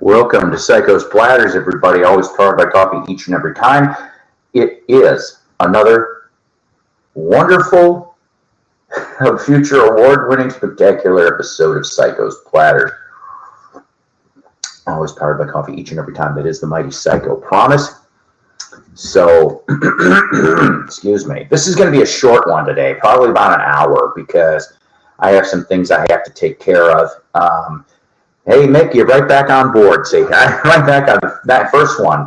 Welcome to Psycho's Platters, everybody. Always powered by coffee each and every time. It is another wonderful, future award-winning, spectacular episode of Psycho's Platters. Always powered by coffee each and every time. That is the mighty Psycho promise. So, excuse me. This is going to be a short one today, probably about an hour, because I have some things I have to take care of. Hey, Mick, you're right back on board. See, right back on that first one.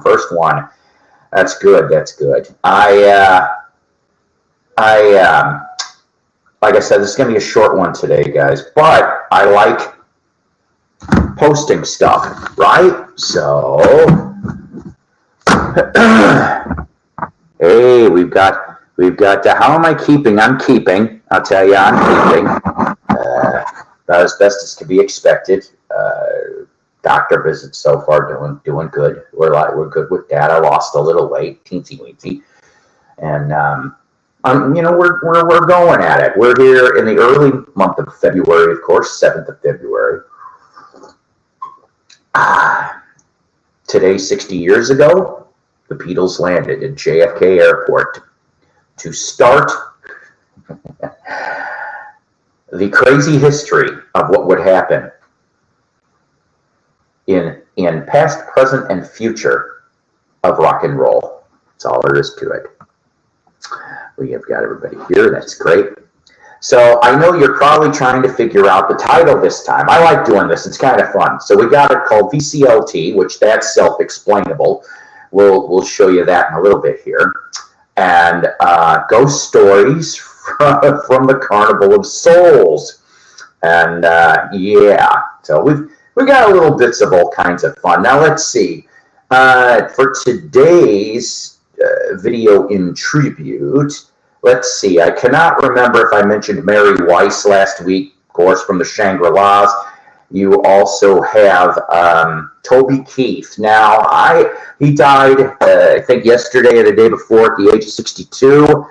That's good. Like I said, this is going to be a short one today, guys. But I like posting stuff, right? So, hey, we've got. How am I keeping? I'm keeping. I'll tell you, I'm keeping. About as best as can be expected. Doctor visits so far doing good. We're good with that. I lost a little weight, teensy weensy, and we're going at it. We're here in the early month of February, of course, 7th of February. Today, 60 years ago, the Beatles landed in JFK Airport to start the crazy history of what would happen in past, present, and future of rock and roll. That's all there is to it. We have got everybody here. That's great. So I know you're probably trying to figure out the title this time. I like doing this. It's kind of fun. So we got it called VCLT, which that's self-explainable. We'll show you that in a little bit here. And ghost stories from the Carnival of Souls. And yeah, so we got a little bits of all kinds of fun. Now let's see. For today's video in tribute, let's see. I cannot remember if I mentioned Mary Weiss last week, of course, from the Shangri-Las. You also have Toby Keith. Now, he died, I think, yesterday or the day before at the age of 62.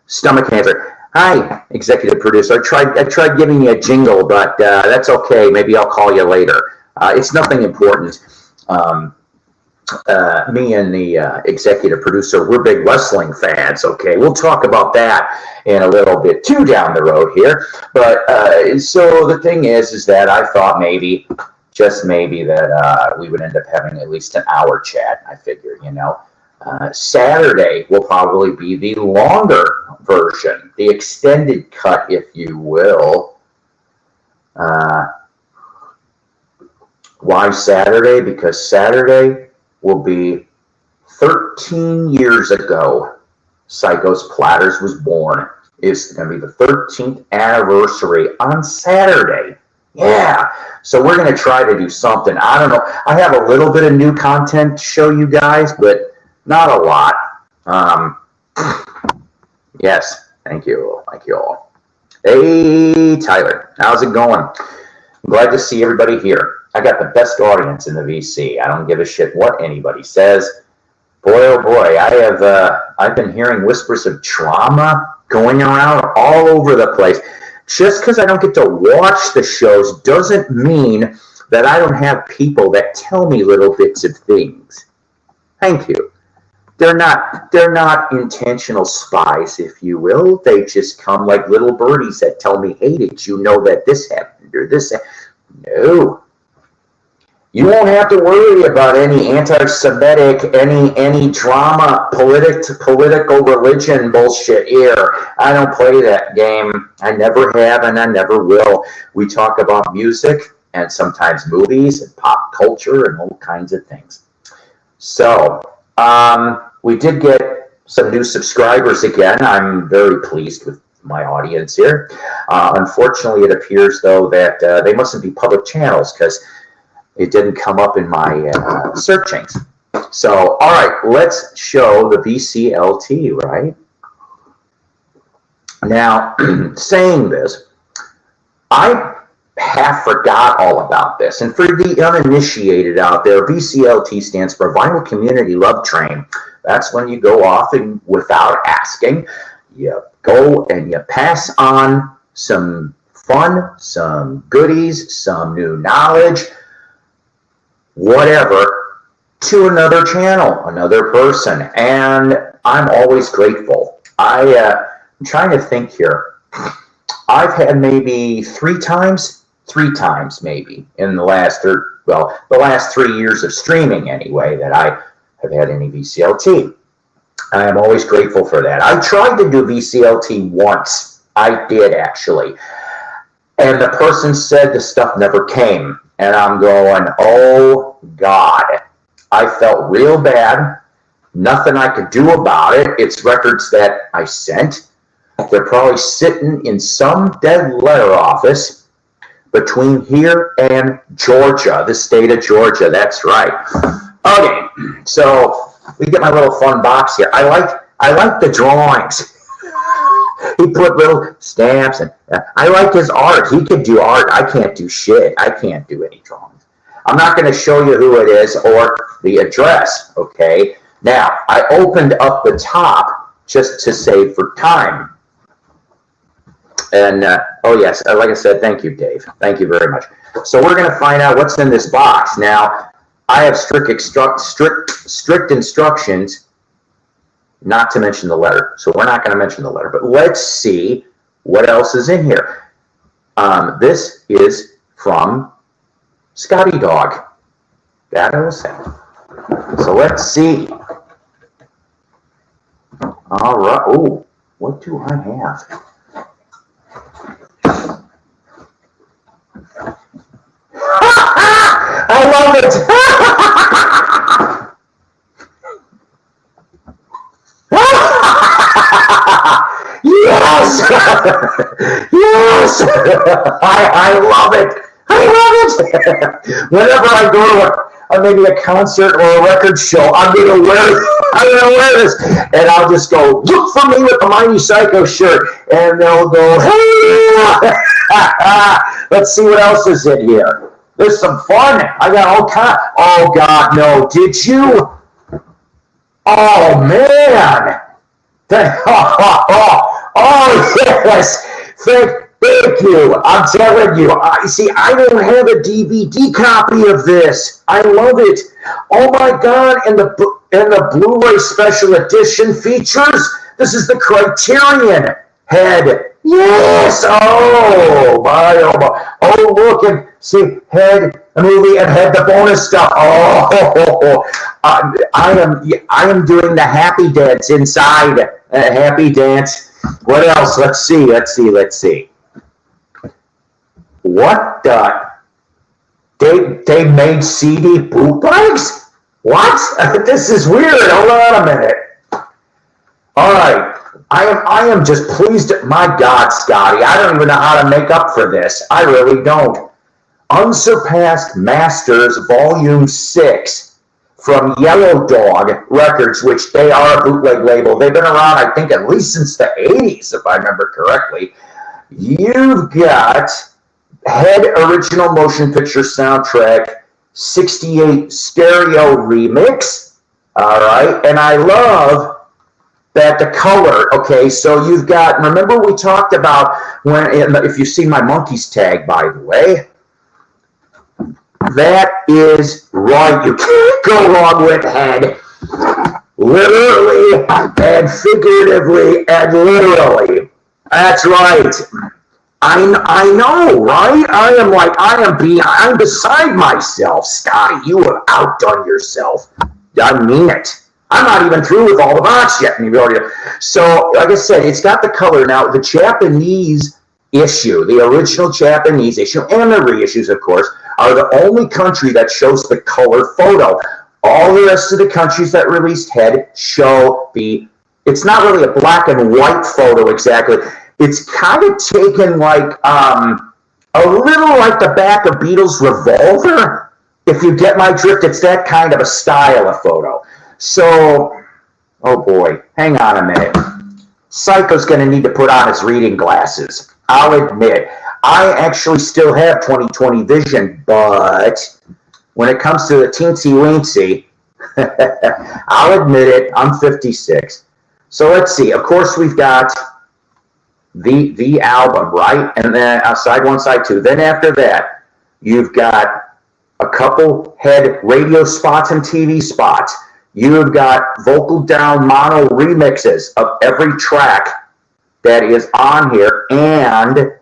Stomach cancer. Hi, executive producer. I tried giving you a jingle, but that's okay. Maybe I'll call you later. It's nothing important. Me and the executive producer, we're big wrestling fans, okay? We'll talk about that in a little bit too down the road here. But so the thing is that I thought maybe, just maybe, that we would end up having at least an hour chat, I figured, Saturday will probably be the longer version, the extended cut, if you will. Why Saturday? Because Saturday will be 13 years ago Psycho's Platters was born. It's going to be the 13th anniversary on Saturday. Yeah. So we're going to try to do something. I don't know. I have a little bit of new content to show you guys, but not a lot. Yes. Thank you. Thank you all. Hey, Tyler. How's it going? I'm glad to see everybody here. I got the best audience in the VC. I don't give a shit what anybody says. Boy, oh boy, I've been hearing whispers of trauma going around all over the place. Just because I don't get to watch the shows doesn't mean that I don't have people that tell me little bits of things. Thank you. They're not intentional spies, if you will. They just come like little birdies that tell me, hey, did you know that this happened or this happened? No. You won't have to worry about any anti-Semitic, any drama, political religion bullshit here. I don't play that game. I never have and I never will. We talk about music and sometimes movies and pop culture and all kinds of things. So, we did get some new subscribers again. I'm very pleased with my audience here. Unfortunately, it appears, though, that they mustn't be public channels because it didn't come up in my searchings. So, all right, let's show the VCLT, right? Now, saying this, I half forgot all about this. And for the uninitiated out there, VCLT stands for Vinyl Community Love Train. That's when you go off and without asking, you go and you pass on some fun, some goodies, some new knowledge, whatever, to another channel, another person. And I'm always grateful. I'm trying to think here. I've had maybe three times maybe in the last, the last 3 years of streaming anyway, that I have had any VCLT. I am always grateful for that. I tried to do VCLT once. I did, actually. And the person said the stuff never came. And I'm going, oh, God. I felt real bad. Nothing I could do about it. It's records that I sent. They're probably sitting in some dead letter office between here and Georgia, the state of Georgia. That's right. Okay, so we get my little fun box here. I like the drawings. He put little stamps, and I like his art. He could do art. I can't do shit. I can't do any drawings. I'm not going to show you who it is or the address, okay? Now, I opened up the top just to save for time. And, oh yes, like I said, thank you, Dave. Thank you very much. So we're going to find out what's in this box. Now, I have strict instructions not to mention the letter. So we're not going to mention the letter. But let's see what else is in here. This is from Scotty Dog. That I will say. So let's see. All right. Oh, what do I have? I love it. Yes. Yes. I love it. I love it. Whenever I go to maybe a concert or a record show, I'm gonna wear this, and I'll just go, look for me with the Mighty Psycho shirt, and they'll go, hey. Let's see what else is in here. There's some fun. I got all kinds. Oh, God, no. Did you? Oh, man. Oh, yes. Thank you. I'm telling you. See, I don't have a DVD copy of this. I love it. Oh, my God. And the Blu-ray special edition features. This is the Criterion head. Yes! Oh, my, oh, my. Oh, look, and see, head, a movie, and head, the bonus stuff. Oh, I am doing the happy dance inside. Happy dance. What else? Let's see. What the? They made CD bootlegs? What? This is weird. Hold on a minute. All right. I am just pleased. My God, Scotty, I don't even know how to make up for this. I really don't. Unsurpassed Masters Volume 6 from Yellow Dog Records, which they are a bootleg label. They've been around, I think, at least since the 80s, if I remember correctly. You've got Head Original Motion Picture Soundtrack 68 Stereo Remix. All right, and I love that the color, okay, so you've got, remember we talked about, if you see my Monkeys tag, by the way, that is right, you can't go wrong with head, literally, and figuratively, and literally, that's right, I know, right, I'm beside myself, Scotty, you have outdone yourself, I mean it. I'm not even through with all the box yet. So, like I said, it's got the color. Now, the Japanese issue, the original Japanese issue, and the reissues, of course, are the only country that shows the color photo. All the rest of the countries that released Head show it's not really a black and white photo exactly. It's kind of taken like a little like the back of Beatles' Revolver. If you get my drift, it's that kind of a style of photo. So, oh boy, hang on a minute. Psycho's going to need to put on his reading glasses. I'll admit, I actually still have 20/20 vision, but when it comes to the teensy-weensy, I'll admit it, I'm 56. So let's see. Of course, we've got the album, right? And then side one, side two. Then after that, you've got a couple had radio spots and TV spots. You've got vocal down mono remixes of every track that is on here, and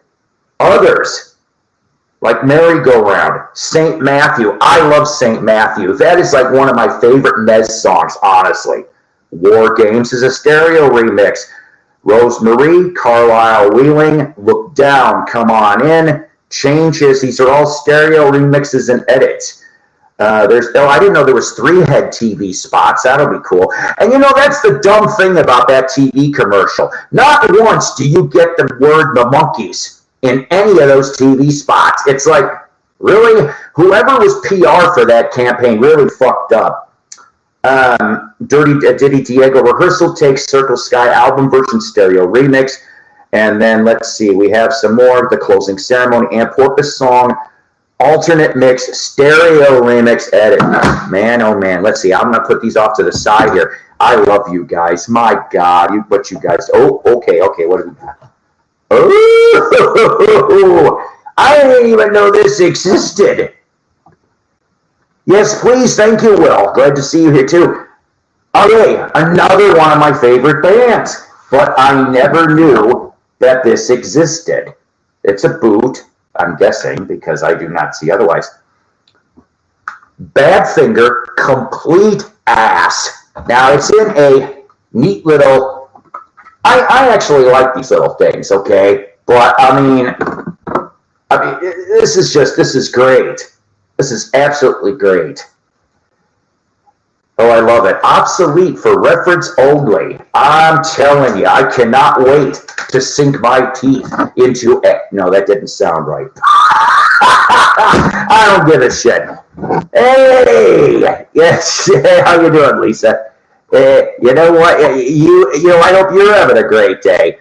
others like Merry Go Round, St. Matthew. I love St. Matthew. That is like one of my favorite Nez songs, honestly. War Games is a stereo remix. Rosemarie, Carlisle Wheeling, Look Down, Come On In, Changes. These are all stereo remixes and edits. I didn't know there was 3-head TV spots. That'll be cool. And that's the dumb thing about that TV commercial. Not once do you get the word the Monkees in any of those TV spots. It's like, really? Whoever was PR for that campaign really fucked up. Dirty Diddy Diego Rehearsal Takes, Circle Sky album version stereo remix. And then let's see, we have some more. The Closing Ceremony and Porpoise Song alternate mix, stereo remix edit. Man, oh man. Let's see. I'm going to put these off to the side here. I love you guys. My God. What you guys. Oh, okay. What do we got? Oh, I didn't even know this existed. Yes, please. Thank you, Will. Glad to see you here too. Okay. Another one of my favorite bands. But I never knew that this existed. It's a boot. I'm guessing, because I do not see otherwise. Badfinger, Complete Ass. Now, it's in a neat little... I actually like these little things, okay? But, I mean, this is great. This is absolutely great. Oh, I love it. Obsolete for reference only. I'm telling you, I cannot wait to sink my teeth into it. No, that didn't sound right. I don't give a shit. Hey, yes, how you doing, Lisa? You know what? I hope you're having a great day.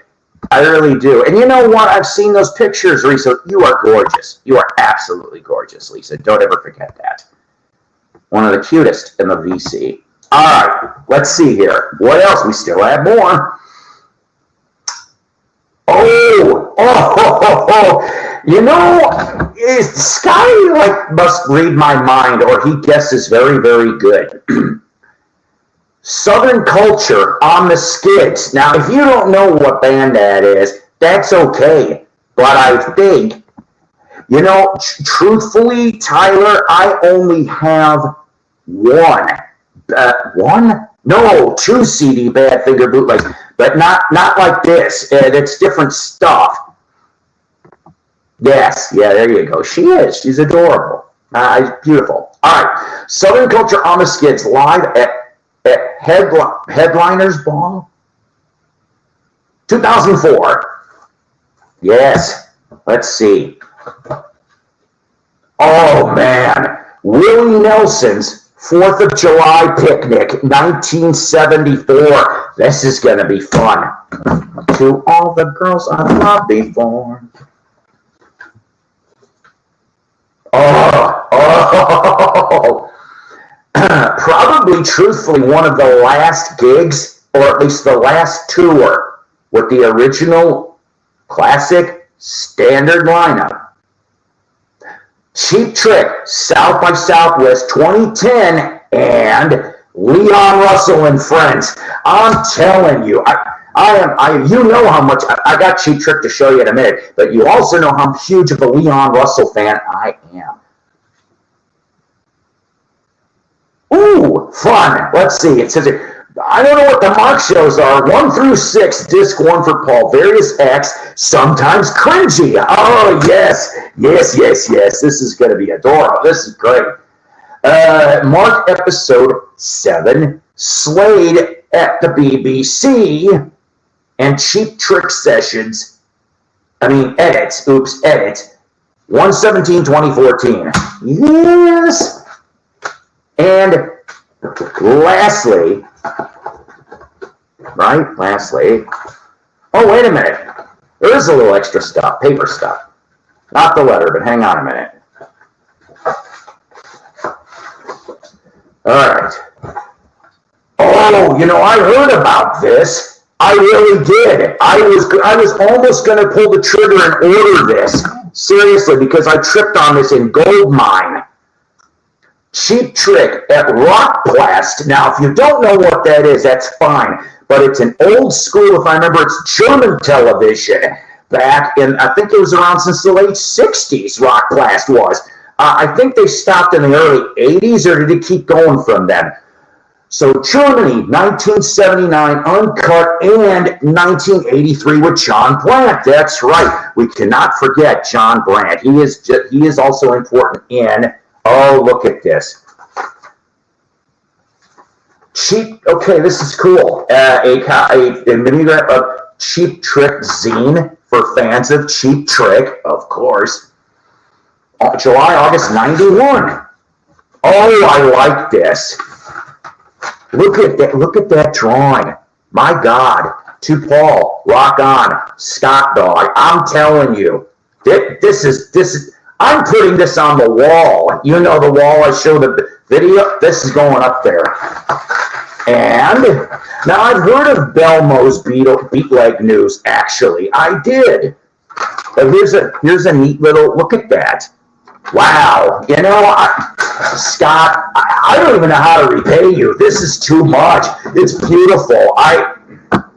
I really do. And you know what? I've seen those pictures, Lisa. You are gorgeous. You are absolutely gorgeous, Lisa. Don't ever forget that. One of the cutest in the VC. All right, let's see here. What else? We still have more. Sky must read my mind, or he guesses very, very good. Southern Culture on the Skids. Now, if you don't know what band that is, that's okay. But I think, truthfully, Tyler, I only have two CD Badfinger bootlegs, but not like this. It's different stuff. Yes, yeah, there you go. She's adorable. Beautiful. All right, Southern Culture on the Skids live at Headliners Ball, 2004. Yes, let's see. Oh man, Willie Nelson's 4th of July Picnic, 1974. This is going to be fun. To all the girls I've loved before. Probably, truthfully, one of the last gigs, or at least the last tour, with the original classic standard lineup. Cheap Trick, South by Southwest 2010, and Leon Russell and Friends. I'm telling you, you know how much, I got Cheap Trick to show you in a minute, but you also know how huge of a Leon Russell fan I am. Ooh, fun. Let's see. It says here, I don't know what the mark shows are. 1 through 6, disc 1 for Paul. Various acts, sometimes cringy. Oh, yes. Yes. This is going to be adorable. This is great. Mark episode 7, Slade at the BBC, and Cheap Trick Sessions. Edits. 1/17/2014. Yes. And lastly, oh, wait a minute. There is a little extra stuff, paper stuff. Not the letter, but hang on a minute. All right. Oh, I heard about this. I really did. I was almost going to pull the trigger and order this. Seriously, because I tripped on this in Goldmine. Cheap Trick at Rock Blast. Now, if you don't know what that is, that's fine. But it's an old school, if I remember, it's German television. Back in, I think it was around since the late 60s, Rock Blast was. I think they stopped in the early 80s, or did it keep going from then? So Germany, 1979, Uncut, and 1983 with John Brandt. That's right. We cannot forget John Brandt. He is also important in, oh, look at this. Cheap, okay, this is cool. A mimeograph of Cheap Trick zine for fans of Cheap Trick, of course. July, August 91. Oh, I like this. Look at that drawing. My God. To Paul, rock on, Scott Dog. I'm telling you, this is. I'm putting this on the wall. You know the wall I showed the video. This is going up there. And now I've heard of Belmo's beat leg news. Actually, I did. But here's a neat little look at that. Wow, you know, Scott, I don't even know how to repay you. This is too much. It's beautiful. I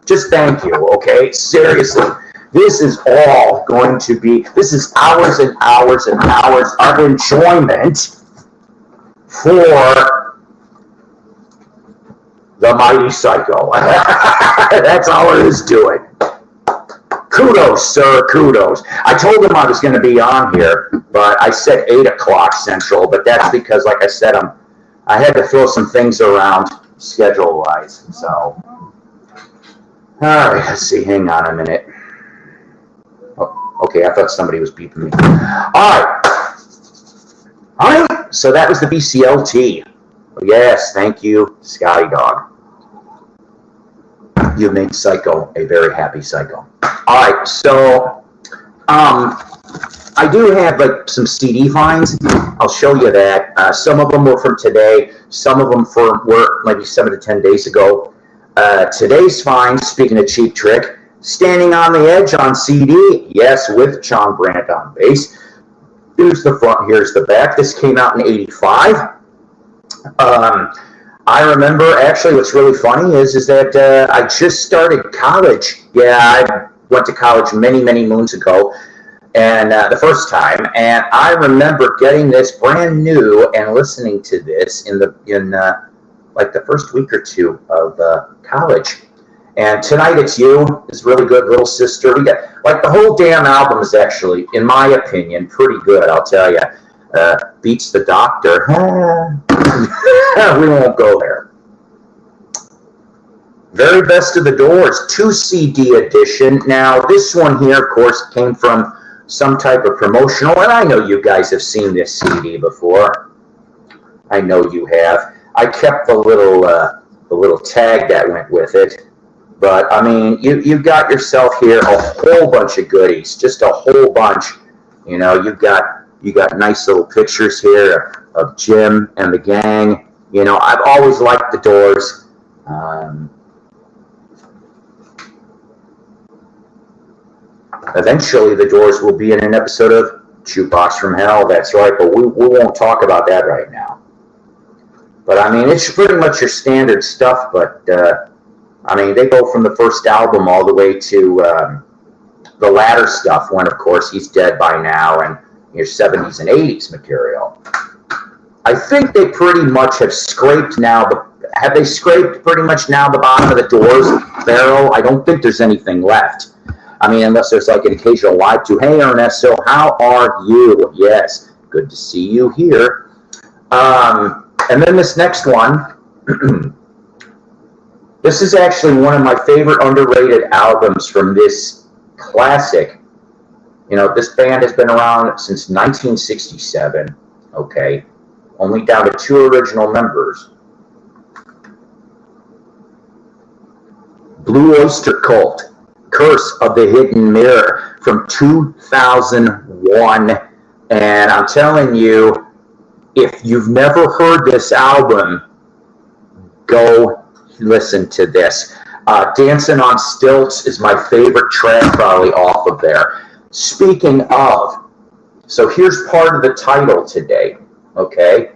just thank you, okay? Seriously, this is all going to be, this is hours and hours and hours of enjoyment for the mighty Psycho. That's all it is to it. Kudos, sir, kudos. I told him I was going to be on here, but I said 8 o'clock Central, but that's because, like I said, I had to throw some things around schedule-wise, so. All right, let's see, hang on a minute. Oh, okay, I thought somebody was beeping me. All right, so that was the VCLT. Yes, thank you, Scotty Dog. You make Psycho a very happy Psycho. All right, so I do have like some CD finds. I'll show you that. Some of them were from today. Some of them were maybe 7 to 10 days ago. Today's finds, speaking of Cheap Trick, Standing on the Edge on CD. Yes, with John Brandt on bass. Here's the front, here's the back. This came out in '85. I remember, actually, what's really funny is that I just started college. Yeah, I went to college many, many moons ago, and the first time. And I remember getting this brand new and listening to this in like the first week or two of college. And Tonight It's You is really good. Little Sister. We got like the whole damn album is actually, in my opinion, pretty good. I'll tell you. Beats the Doctor. We won't go there. Very Best of the Doors, 2 CD edition. Now, this one here, of course, came from some type of promotional, and I know you guys have seen this CD before. I know you have. I kept the little tag that went with it. But, I mean, you've got yourself here a whole bunch of goodies, just a whole bunch. You know, you got nice little pictures here of Jim and the gang. You know, I've always liked the Doors. Eventually, the Doors will be in an episode of Jukebox from Hell. That's right, but we won't talk about that right now. But, I mean, it's pretty much your standard stuff, but, I mean, they go from the first album all the way to the latter stuff, when, of course, he's dead by now, and your 70s and 80s material. I think they pretty much have scraped now. Have they scraped pretty much now the bottom of the Doors barrel? I don't think there's anything left. I mean, unless there's like an occasional live to, hey, Ernesto, how are you? Yes, good to see you here. And then this next one, this is actually one of my favorite underrated albums from this classic. You know, this band has been around since 1967, okay? Only down to 2 original members. Blue Oyster Cult, Curse of the Hidden Mirror from 2001. And I'm telling you, if you've never heard this album, go listen to this. Dancing on Stilts is my favorite track probably off of there. Speaking of, so here's part of the title today, okay?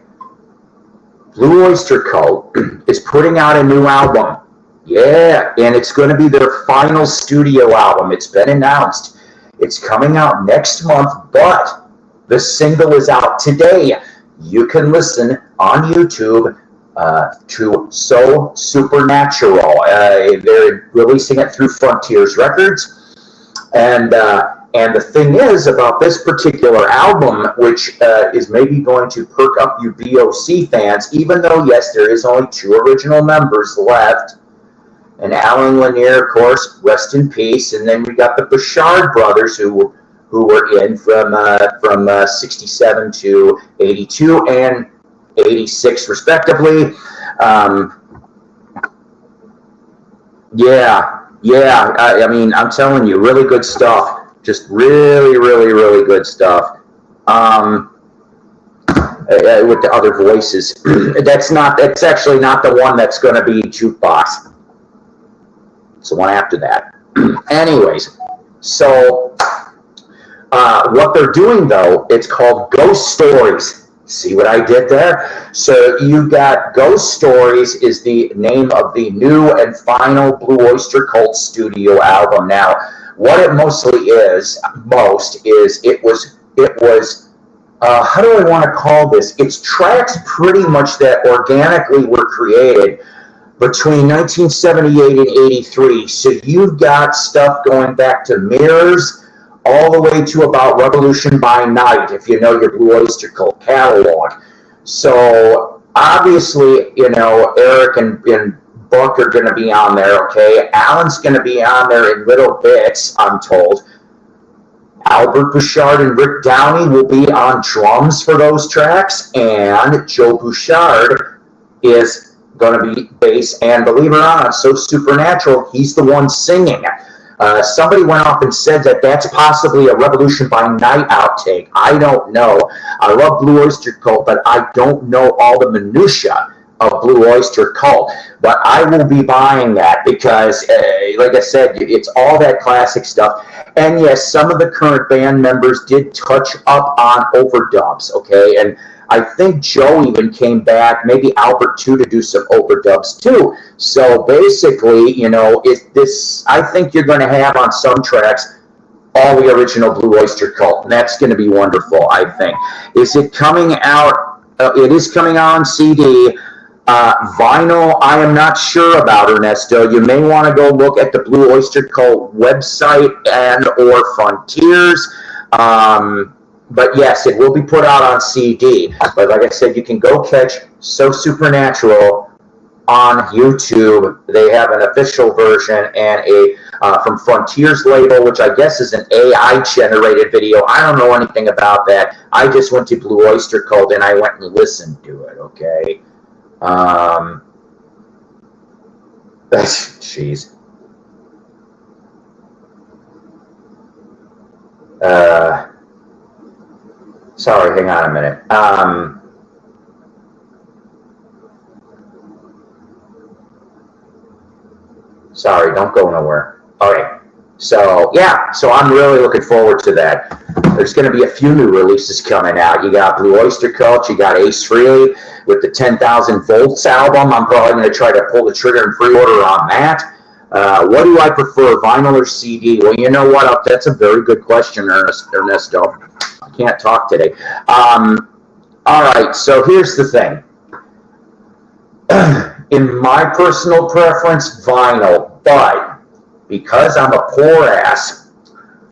Blue Oyster Cult is putting out a new album. Yeah, and it's going to be their final studio album. It's been announced. It's coming out next month, but the single is out today. You can listen on YouTube to So Supernatural. They're releasing it through Frontiers Records. And the thing is about this particular album, which is maybe going to perk up you BOC fans, even though, yes, there is only 2 original members left. And Alan Lanier, of course, rest in peace. And then we got the Bouchard brothers who were in from 67 to 82 and 86 respectively. I mean, I'm telling you, really good stuff. Just really, really, really good stuff. With the other voices. That's actually not the one that's going to be Jukebox. It's the one after that. Anyways, so what they're doing, though, it's called Ghost Stories. See what I did there? So you got Ghost Stories is the name of the new and final Blue Oyster Cult studio album. Now, what it mostly is, it was how do I want to call this? It's tracks pretty much that organically were created between 1978 and 83. So you've got stuff going back to Mirrors, all the way to about Revolution by Night, if you know your Blue Oyster Cult catalog. So obviously, you know, Eric and Buck are going to be on there, okay? Alan's going to be on there in little bits, I'm told. Albert Bouchard and Rick Downey will be on drums for those tracks, and Joe Bouchard is going to be bass, and believe it or not, So Supernatural, he's the one singing. Somebody went off and said that that's possibly a Revolution by Night outtake. I don't know. I love Blue Oyster Cult, but I don't know all the minutia of Blue Oyster Cult. But I will be buying that because, like I said, it's all that classic stuff. And yes, some of the current band members did touch up on overdubs, okay? And I think Joe even came back, maybe Albert too, to do some overdubs too. So basically, you know, I think you're going to have on some tracks all the original Blue Oyster Cult, and that's going to be wonderful, I think. Is it coming out? It is coming out on CD. Vinyl, I am not sure about, Ernesto. You may want to go look at the Blue Oyster Cult website and or Frontiers. But yes, it will be put out on CD. But like I said, you can go catch So Supernatural on YouTube. They have an official version and a from Frontiers label, which I guess is an AI-generated video. I don't know anything about that. I just went to Blue Oyster Cult and I went and listened to it, okay? Jeez. Sorry, hang on a minute. Sorry, don't go nowhere. Okay. So, yeah, so I'm really looking forward to that. There's going to be a few new releases coming out. You got Blue Oyster Cult, you got Ace Frehley with the 10,000 Volts album. I'm probably going to try to pull the trigger and pre-order on that. What do I prefer, vinyl or CD? Well, you know what? That's a very good question, Ernesto. I can't talk today. All right, so here's the thing. In my personal preference, vinyl, but because I'm a poor ass,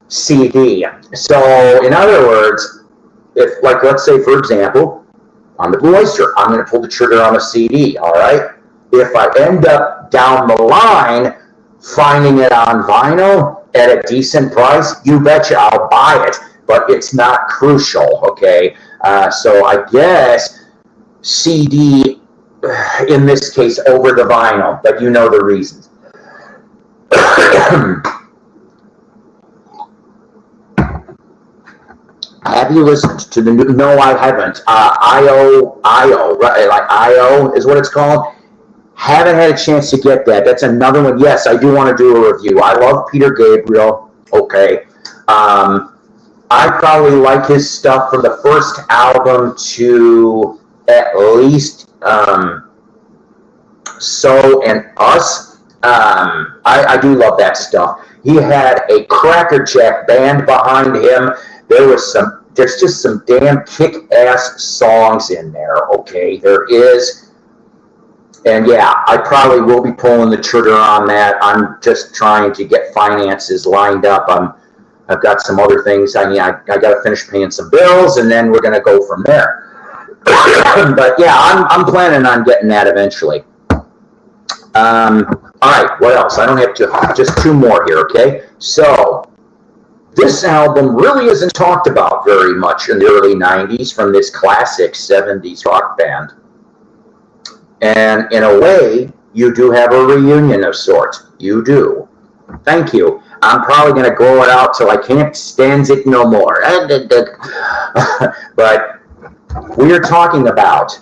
CD. So, in other words, if, like, let's say, for example, on the Blue Oyster, I'm going to pull the trigger on a CD, all right? If I end up down the line finding it on vinyl at a decent price, you betcha I'll buy it, but it's not crucial, okay? So I guess CD, in this case, over the vinyl, but you know the reasons. Have you listened to the new? No, I haven't. IO, right? Like IO is what it's called. Haven't had a chance to get that. That's another one. Yes, I do want to do a review. I love Peter Gabriel. Okay. I probably like his stuff from the first album to at least So and Us. I do love that stuff. He had a crackerjack band behind him. There's just some damn kick-ass songs in there, okay? There is. And yeah, I probably will be pulling the trigger on that. I'm just trying to get finances lined up. I've got some other things. I got to finish paying some bills, and then we're going to go from there. But yeah, I'm planning on getting that eventually. All right, what else? I don't have to, just two more here, okay? So, this album really isn't talked about very much in the early 90s from this classic 70s rock band. And in a way, you do have a reunion of sorts. You do. Thank you. I'm probably going to grow it out till I can't stand it no more. But we are talking about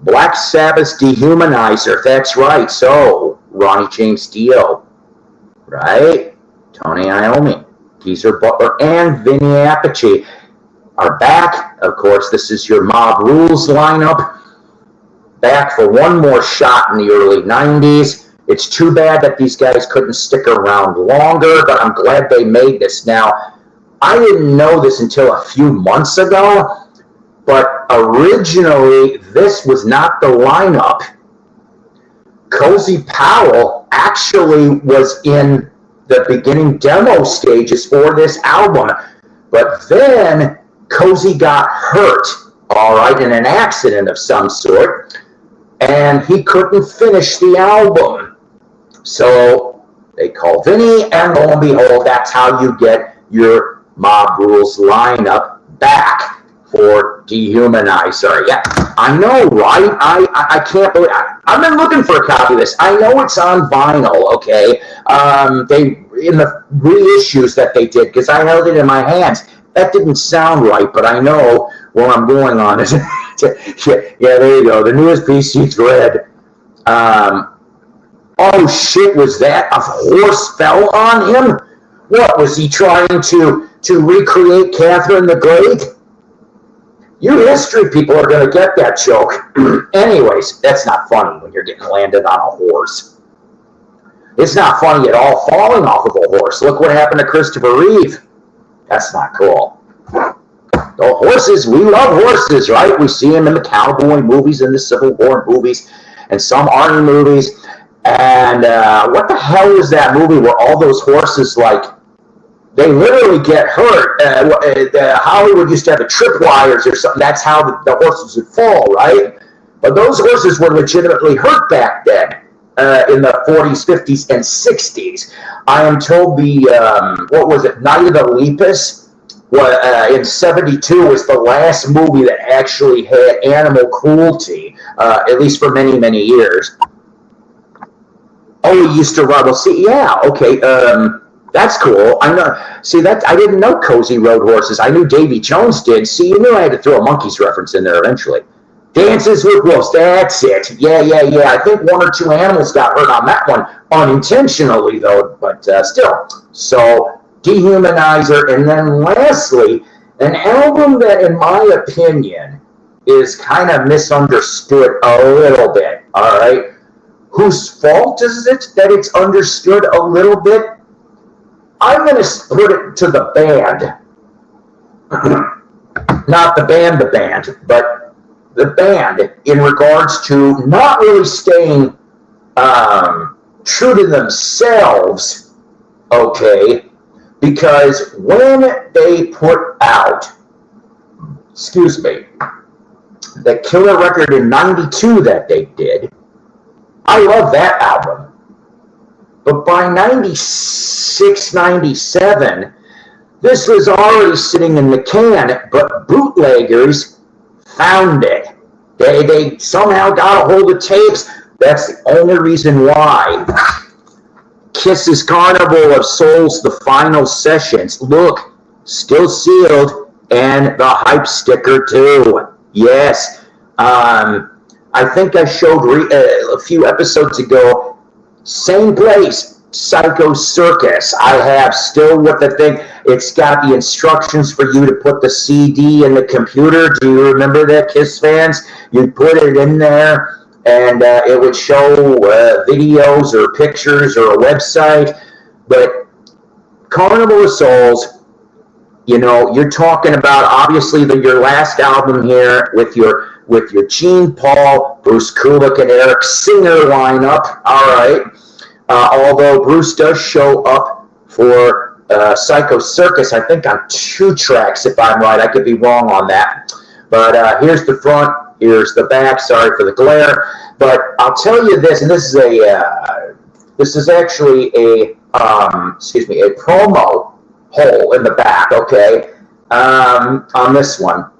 Black Sabbath's Dehumanizer. That's right. So, Ronnie James Dio, right? Tony Iommi, Geezer Butler, and Vinny Appice are back. Of course, this is your Mob Rules lineup. Back for one more shot in the early 90s. It's too bad that these guys couldn't stick around longer, but I'm glad they made this. Now, I didn't know this until a few months ago, but originally this was not the lineup. Cozy Powell actually was in the beginning demo stages for this album, but then Cozy got hurt, all right, in an accident of some sort, and he couldn't finish the album. So they call Vinny, and lo and behold, that's how you get your Mob Rules lineup back for Dehumanizer. Yeah, I know, right? I can't believe I've been looking for a copy of this. I know it's on vinyl, okay? They in the reissues that they did, because I held it in my hands. That didn't sound right, but I know where I'm going on it. Yeah, there you go. The newest PC thread. Oh shit, was that a horse fell on him? What, was he trying to recreate Catherine the Great? You history people are going to get that joke. Anyways, that's not funny when you're getting landed on a horse. It's not funny at all falling off of a horse. Look what happened to Christopher Reeve. That's not cool. The horses, we love horses, right? We see them in the cowboy movies and the Civil War movies and some army movies. And what the hell was that movie where all those horses, like, they literally get hurt? Hollywood used to have the tripwires or something. That's how the horses would fall, right? But those horses were legitimately hurt back then in the 40s, 50s, and 60s. I am told what was it, Night of the Lepus? In 72 was the last movie that actually had animal cruelty, at least for many, many years. Oh, he used to run. Well, see, yeah, okay, that's cool. I know. See, that I didn't know Cozy rode horses. I knew Davy Jones did. See, you knew I had to throw a Monkees reference in there eventually. Dances with Wolves. That's it. Yeah. I think one or two animals got hurt on that one unintentionally, though, but still. So, Dehumanizer, and then lastly, an album that, in my opinion, is kind of misunderstood a little bit. All right. Whose fault is it that it's understood a little bit? I'm going to split it to the band. Not the band, but the band in regards to not really staying true to themselves, okay? Because when they put out, the killer record in 92 that they did, I love that album. But by 96, 97, this was already sitting in the can, but bootleggers found it. They somehow got a hold of tapes. That's the only reason why. Kiss's Carnival of Souls, the final sessions. Look, still sealed, and the hype sticker too. Yes. I think I showed a few episodes ago, same place, Psycho Circus. I have still what the thing, it's got the instructions for you to put the CD in the computer. Do you remember that, Kiss fans? You put it in there and it would show videos or pictures or a website. But Carnival of Souls, you know, you're talking about obviously your last album here with your Gene, Paul, Bruce Kulick, and Eric Singer lineup. All right. Although Bruce does show up for Psycho Circus, I think on 2 tracks, if I'm right. I could be wrong on that. But here's the front, here's the back. Sorry for the glare. But I'll tell you this, and this is actually a promo hole in the back, okay, on this one.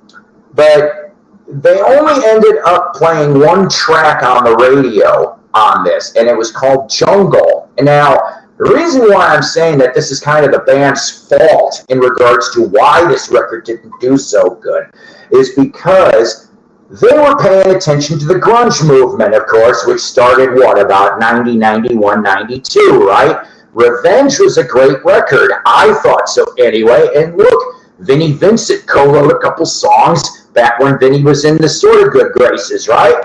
But they only ended up playing 1 track on the radio on this, and it was called Jungle. And now, the reason why I'm saying that this is kind of the band's fault in regards to why this record didn't do so good is because they were paying attention to the grunge movement, of course, which started, about 90, 91, 92, right? Revenge was a great record. I thought so anyway. And look, Vinnie Vincent co-wrote a couple songs back when Vinnie was in the sort of good graces, right?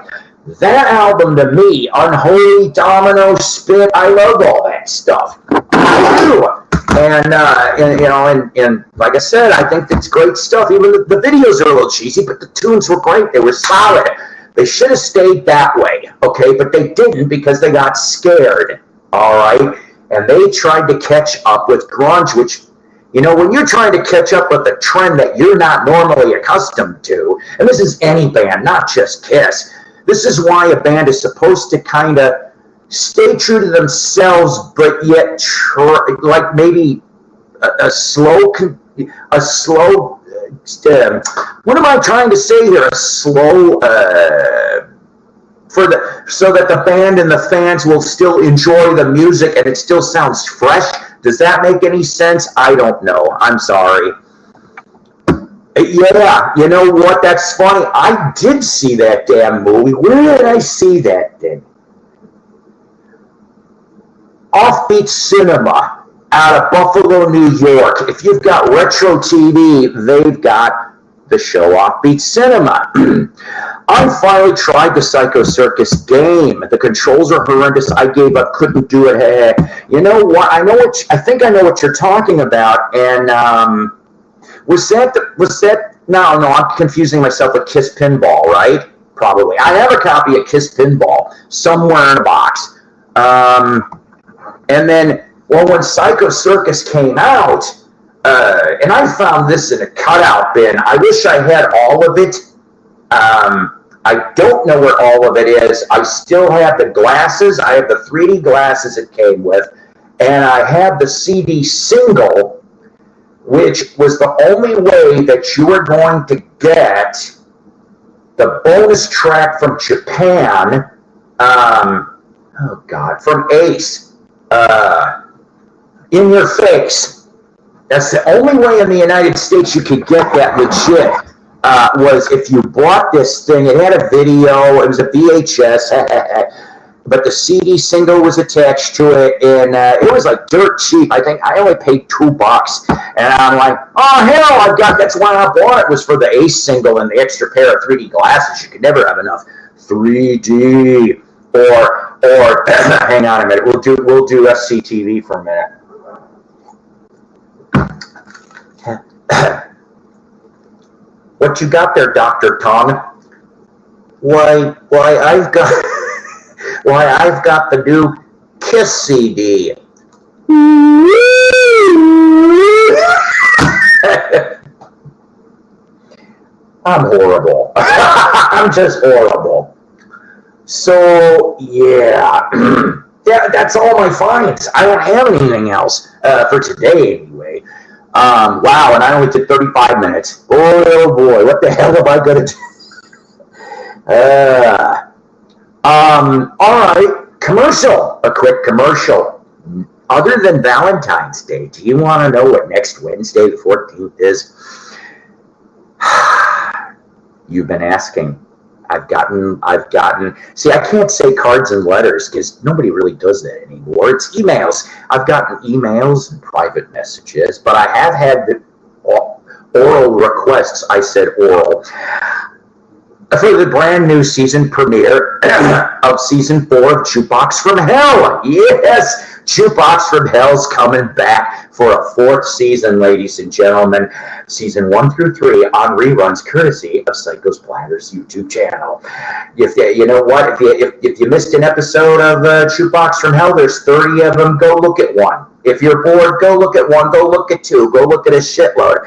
That album to me, Unholy, Domino, Spit, I love all that stuff. I do. And you know, and like I said, I think it's great stuff. Even the videos are a little cheesy, but the tunes were great. They were solid. They should have stayed that way, okay? But they didn't because they got scared, all right? And they tried to catch up with grunge, which, you know, when you're trying to catch up with a trend that you're not normally accustomed to, and this is any band, not just Kiss, this is why a band is supposed to kind of stay true to themselves, but yet like maybe a slow, what am I trying to say here? A slow, so that the band and the fans will still enjoy the music and it still sounds fresh. Does that make any sense? I don't know. I'm sorry. Yeah, you know what? That's funny. I did see that damn movie. Where did I see that thing? Offbeat Cinema out of Buffalo, New York. If you've got Retro TV, they've got the show Offbeat Cinema. I finally tried the Psycho Circus game. The controls are horrendous. I gave up, couldn't do it. Hey, you know what? I think I know what you're talking about. And was that? No, I'm confusing myself with Kiss Pinball, right? Probably. I have a copy of Kiss Pinball somewhere in a box. And then, well, when Psycho Circus came out, and I found this in a cutout bin. I wish I had all of it. I don't know where all of it is. I still have the glasses. I have the 3D glasses it came with. And I have the CD single, which was the only way that you were going to get the bonus track from Japan. From Ace. In Your Face. That's the only way in the United States you could get that legit. Was if you bought this thing. It had a video. It was a VHS. But the CD single was attached to it, and it was like dirt cheap. I think I only paid $2, and I'm like, oh hell, that's why I bought it. Was for the Ace single and the extra pair of 3D glasses. You could never have enough 3D or hang on a minute. We'll do SCTV for a minute. What you got there, Dr. Tongue? Why I've got the new Kiss CD. I'm horrible. I'm just horrible. So, yeah. That's all my finds. I don't have anything else for today, anyway. Wow, and I only took 35 minutes. Oh, boy. What the hell am I going to do? All right. Commercial. A quick commercial. Other than Valentine's Day, do you want to know what next Wednesday, the 14th, is? You've been asking. I've gotten, see, I can't say cards and letters because nobody really does that anymore. It's emails. I've gotten emails and private messages, but I have had the oral requests. I said oral. For the brand new season premiere of season 4 of Jukebox from Hell. Yes, Jukebox from Hell's coming back for a 4th season, ladies and gentlemen. Season 1 through 3 on reruns, courtesy of Psycho Splatter's YouTube channel. If you know what, if you missed an episode of Jukebox from Hell, there's 30 of them. Go look at one. If you're bored, go look at one. Go look at 2. Go look at a shitload.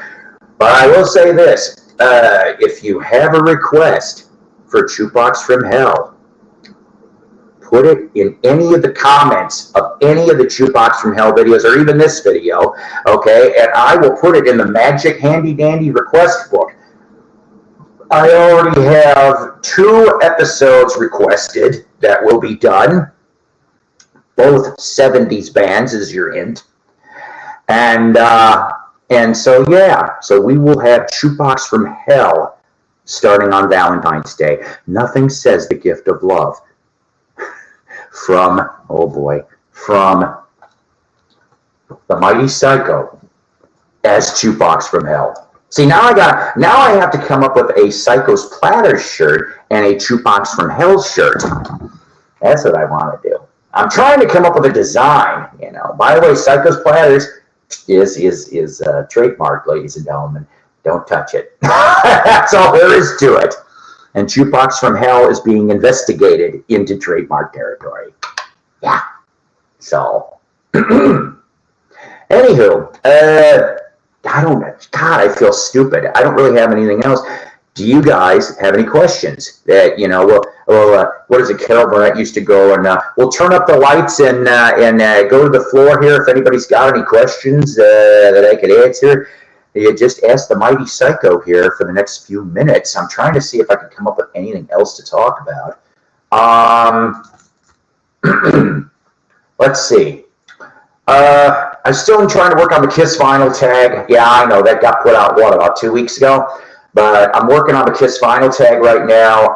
But I will say this. If you have a request for Jukebox from Hell, put it in any of the comments of any of the Jukebox from Hell videos, or even this video, okay? And I will put it in the magic handy-dandy request book. I already have 2 episodes requested that will be done. Both 70s bands is your hint. And so, yeah, so we will have Jukebox from Hell starting on Valentine's Day. Nothing says the gift of love from, oh boy, from the Mighty Psycho as Jukebox from Hell. See, now I have to come up with a Psycho's Platter shirt and a Jukebox from Hell shirt. That's what I want to do. I'm trying to come up with a design, you know. By the way, Psycho's Platters is trademarked, ladies and gentlemen. Don't touch it. That's all there is to it. And Jukebox from Hell is being investigated into trademark territory. Yeah. So, anywho, I don't know. God, I feel stupid. I don't really have anything else. Do you guys have any questions? That, you know, what is it? Carol Burnett used to go and we'll turn up the lights and go to the floor here. If anybody's got any questions that I could answer, you just ask the Mighty Psycho here for the next few minutes. I'm trying to see if I can come up with anything else to talk about. Let's see. I'm still trying to work on the Kiss vinyl tag. Yeah, I know that got put out, about 2 weeks ago? But I'm working on the Kiss vinyl tag right now.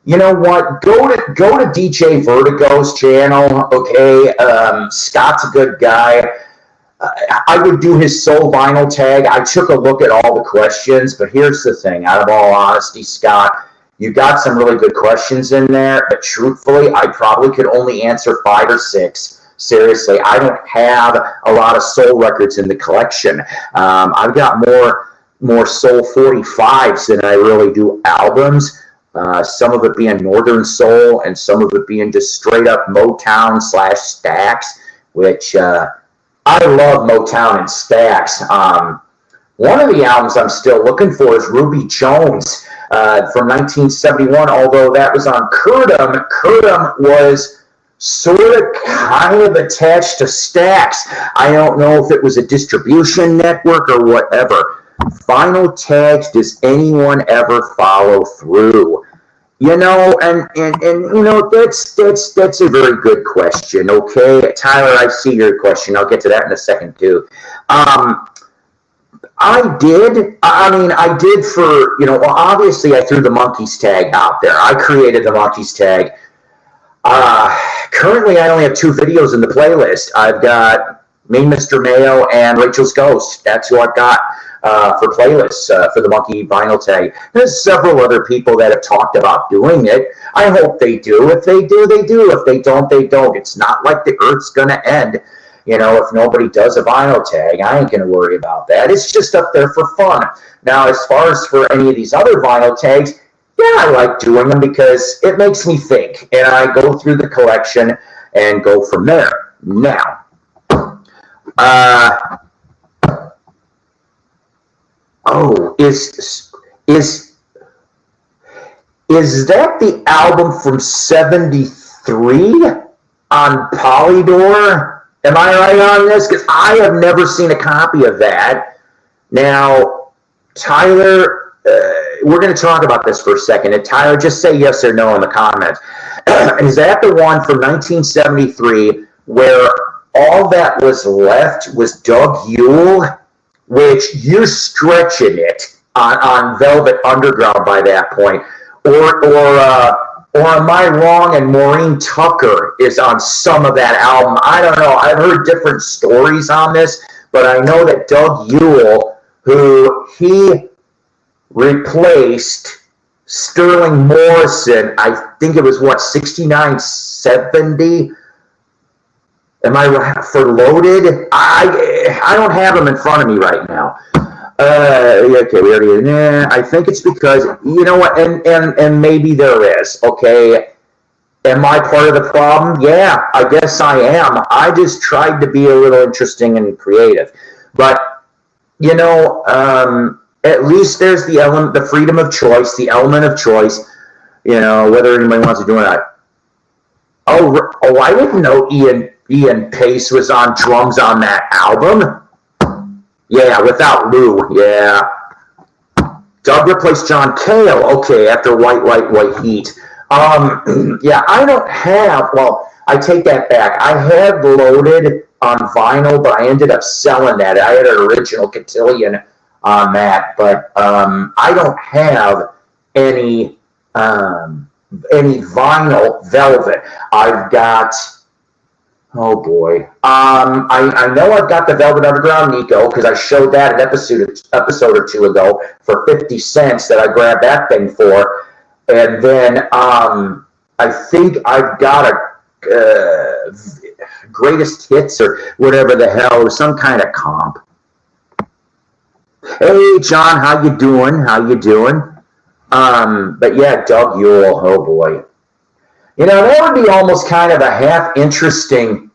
You know what? Go to DJ Vertigo's channel, okay? Scott's a good guy. I would do his soul vinyl tag. I took a look at all the questions, but here's the thing. Out of all honesty, Scott, you got some really good questions in there, but truthfully, I probably could only answer 5 or 6. Seriously, I don't have a lot of soul records in the collection. I've got more soul 45s than I really do albums. Some of it being Northern Soul and some of it being just straight up Motown / Stax, which I love Motown and Stax. One of the albums I'm still looking for is Ruby Jones from 1971, although that was on Curdom. Curdom was sort of kind of attached to Stax. I don't know if it was a distribution network or whatever. Vinyl tags, does anyone ever follow through? You know, and you know, that's a very good question. Okay, Tyler, I see your question. I'll get to that in a second too. I did for, you know, well, obviously I threw the Monkeys tag out there. I created the Monkeys tag. Currently I only have 2 videos in the playlist. I've got Me, Mr. Mayo, and Rachel's Ghost. That's who I've got for playlists for the Monkey vinyl tag. There's several other people that have talked about doing it. I hope they do. If they do, they do. If they don't, they don't. It's not like the earth's going to end. You know, if nobody does a vinyl tag, I ain't going to worry about that. It's just up there for fun. Now, as far as for any of these other vinyl tags, yeah, I like doing them because it makes me think. And I go through the collection and go from there. Now, is that the album from 73 on Polydor? Am I right on this? Because I have never seen a copy of that. Now, Tyler, we're going to talk about this for a second. And Tyler, just say yes or no in the comments. Is that the one from 1973 where all that was left was Doug Yule, which you're stretching it on Velvet Underground by that point? Or am I wrong and Maureen Tucker is on some of that album? I don't know. I've heard different stories on this, but I know that Doug Yule, who he replaced Sterling Morrison, I think it was what, 69-70? Am I right? For Loaded? I don't have them in front of me right now. Okay, we already. I think it's because, you know what, and maybe there is. Okay, am I part of the problem? Yeah, I guess I am. I just tried to be a little interesting and creative, but you know, at least there's the element, the freedom of choice, the element of choice. You know, whether anybody wants to do it or not. Oh, I didn't know Ian Pace was on drums on that album. Yeah, without Lou, yeah. Doug replaced John Cale, okay, after White Heat. Yeah, I don't have, well, I take that back. I had Loaded on vinyl, but I ended up selling that. I had an original cotillion on that, but I don't have any vinyl Velvet. I've got, oh boy. I know I've got the Velvet Underground Nico because I showed that an episode or two ago for 50 cents that I grabbed that thing for. And then I think I've got a greatest hits or whatever the hell, some kind of comp. Hey John, how you doing? How you doing? But yeah, Doug Yule, oh boy. You know, that would be almost kind of a half interesting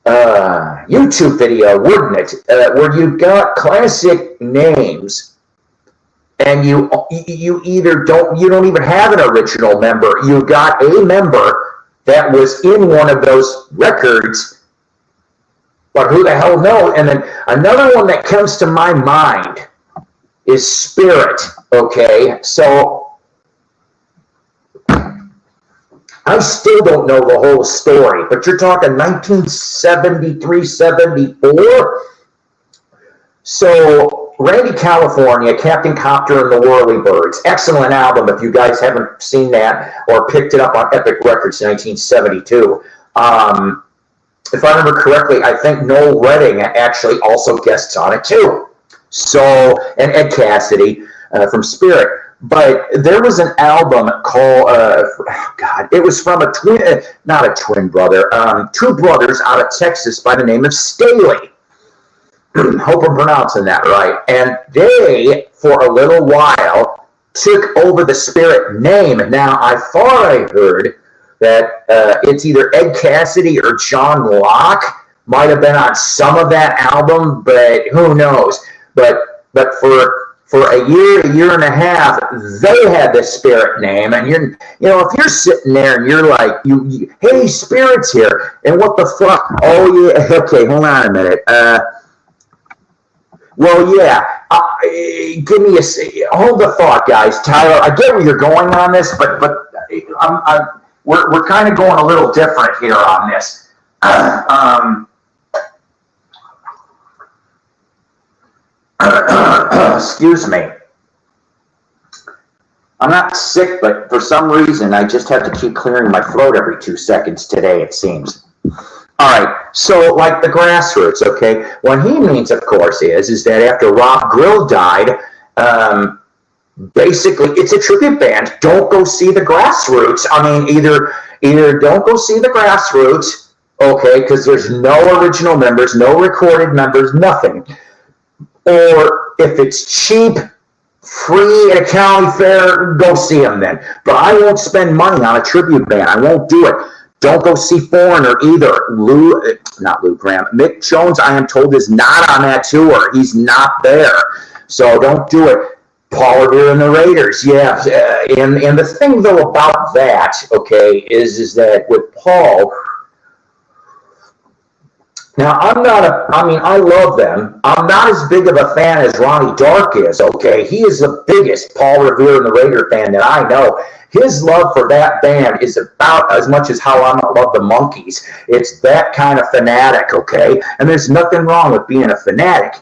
YouTube video, wouldn't it? Where you got classic names and you either don't even have an original member. You got a member that was in one of those records, but who the hell knows? And then another one that comes to my mind is Spirit, okay? So I still don't know the whole story, but you're talking 1973, 74. So Randy California, Captain Copter and the Whirlybirds, excellent album if you guys haven't seen that or picked it up on Epic Records in 1972. If I remember correctly, I think Noel Redding actually also guests on it too. So, and Ed Cassidy from Spirit. But there was an album called, it was from a twin, not a twin brother, two brothers out of Texas by the name of Staley. Hope I'm pronouncing that right. And they, for a little while, took over the Spirit name. Now, I thought I heard that it's either Ed Cassidy or John Locke might have been on some of that album, but who knows? But for a year and a half, they had the Spirit name, and you know, if you're sitting there and you're like, hey, Spirit's here, and what the fuck? Oh yeah, okay, hold on a minute. Well, yeah, give me hold the thought, guys. Tyler, I get where you're going on this, but we're kind of going a little different here on this. Excuse me. I'm not sick, but for some reason, I just have to keep clearing my throat every 2 seconds today, it seems. All right, so like the Grassroots, okay? What he means, of course, is that after Rob Grill died, basically, it's a tribute band. Don't go see the Grassroots. I mean, either don't go see the Grassroots, okay, because there's no original members, no recorded members, nothing. Or if it's cheap, free at a county fair, go see them then. But I won't spend money on a tribute band. I won't do it. Don't go see Foreigner either. Not Lou Graham. Mick Jones, I am told, is not on that tour. He's not there. So don't do it. Paul Revere and the Raiders, yeah. And the thing, though, about that, okay, is that with Paul, now, I love them. I'm not as big of a fan as Ronnie Dark is, okay? He is the biggest Paul Revere and the Raider fan that I know. His love for that band is about as much as how I love the Monkees. It's that kind of fanatic, okay? And there's nothing wrong with being a fanatic.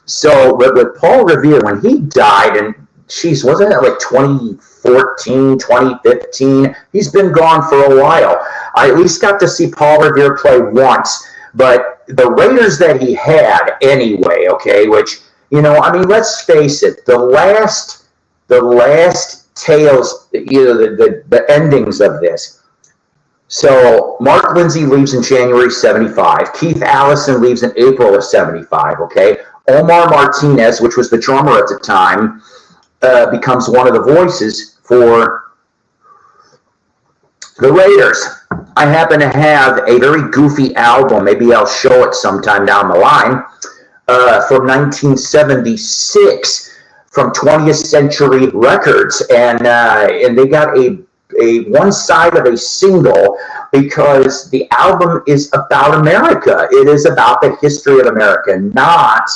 So with Paul Revere, when he died, and geez, wasn't it like 2014, 2015? He's been gone for a while. I at least got to see Paul Revere play once, but the Raiders that he had anyway, okay, which, you know, I mean, let's face it, the last tales, you know, the endings of this. So Mark Lindsay leaves in January 75. Keith Allison leaves in April of 75, okay? Omar Martinez, which was the drummer at the time, becomes one of the voices for the Raiders. I happen to have a very goofy album, maybe I'll show it sometime down the line, from 1976 from 20th Century Records, and they got a one side of a single because the album is about America. It is about the history of America, not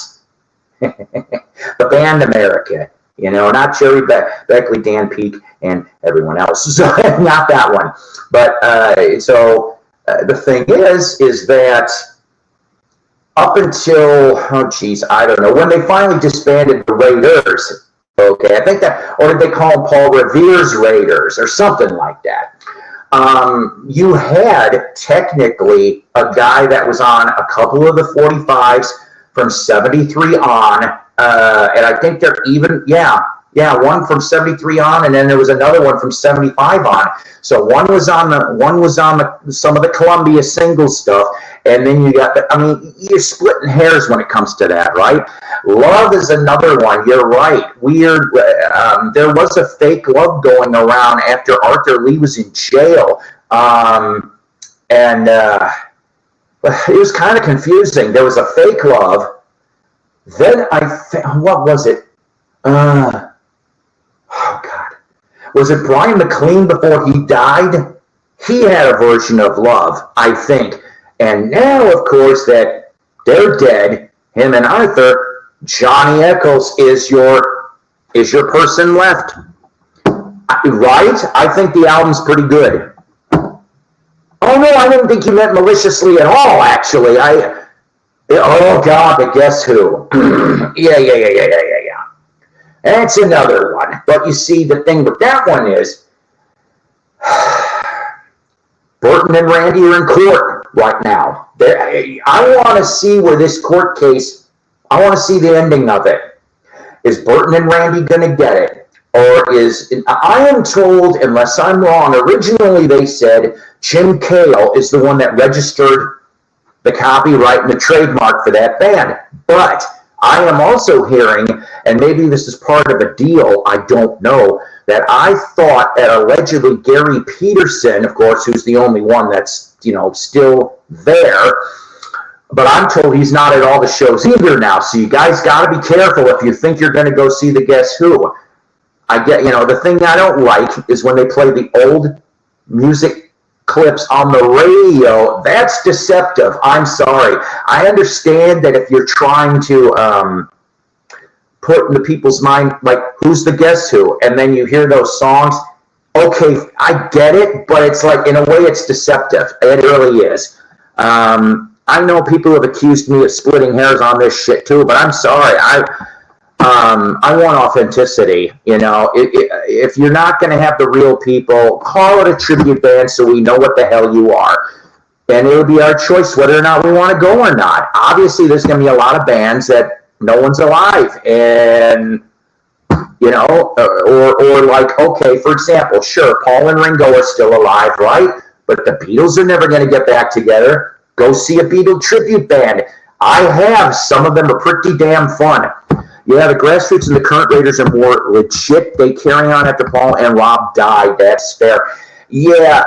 the band America. You know, not Jerry Beckley, Dan Peake, and everyone else. So, not that one. But the thing is that up until, oh geez, I don't know, when they finally disbanded the Raiders, okay, I think that, or did they call them Paul Revere's Raiders or something like that? You had technically a guy that was on a couple of the 45s from 73 on, and I think they're even, one from 73 on, and then there was another one from 75 on. So one was on some of the Columbia single stuff, and then you got I mean, you're splitting hairs when it comes to that, right? Love is another one. You're right. Weird. There was a fake love going around after Arthur Lee was in jail, and it was kind of confusing. There was a fake love. Then what was it? Oh God, was it Brian McLean before he died? He had a version of Love, I think. And now, of course, that they're dead, him and Arthur, Johnny Eccles is your person left, right? I think the album's pretty good. Oh no, I didn't think you meant maliciously at all. Actually, oh God, but guess who? Yeah. That's another one. But you see, the thing with that one is, Burton and Randy are in court right now. I want to see where this court case, I want to see the ending of it. Is Burton and Randy going to get it? Or I am told, unless I'm wrong, originally they said Jim Cale is the one that registered the copyright and the trademark for that band. But I am also hearing, and maybe this is part of a deal, I don't know, that I thought that allegedly Gary Peterson, of course, who's the only one that's, you know, still there, but I'm told he's not at all the shows either now. So you guys got to be careful if you think you're going to go see the Guess Who. I get, you know, the thing I don't like is when they play the old music clips on the radio. That's deceptive. I'm sorry. I understand that if you're trying to put in the people's mind, like, who's the Guess Who? And then you hear those songs. Okay, I get it, but it's like, in a way, it's deceptive. It really is. I know people have accused me of splitting hairs on this shit too, but I'm sorry. I want authenticity. You know, if you're not going to have the real people, call it a tribute band so we know what the hell you are. And it'll be our choice whether or not we want to go or not. Obviously, there's going to be a lot of bands that no one's alive. And, you know, or like, okay, for example, sure, Paul and Ringo are still alive, right? But the Beatles are never going to get back together. Go see a Beatle tribute band. I have. Some of them are pretty damn fun. Yeah, the Grassroots and the current Raiders are more legit. They carry on after Paul and Rob died. That's fair. Yeah,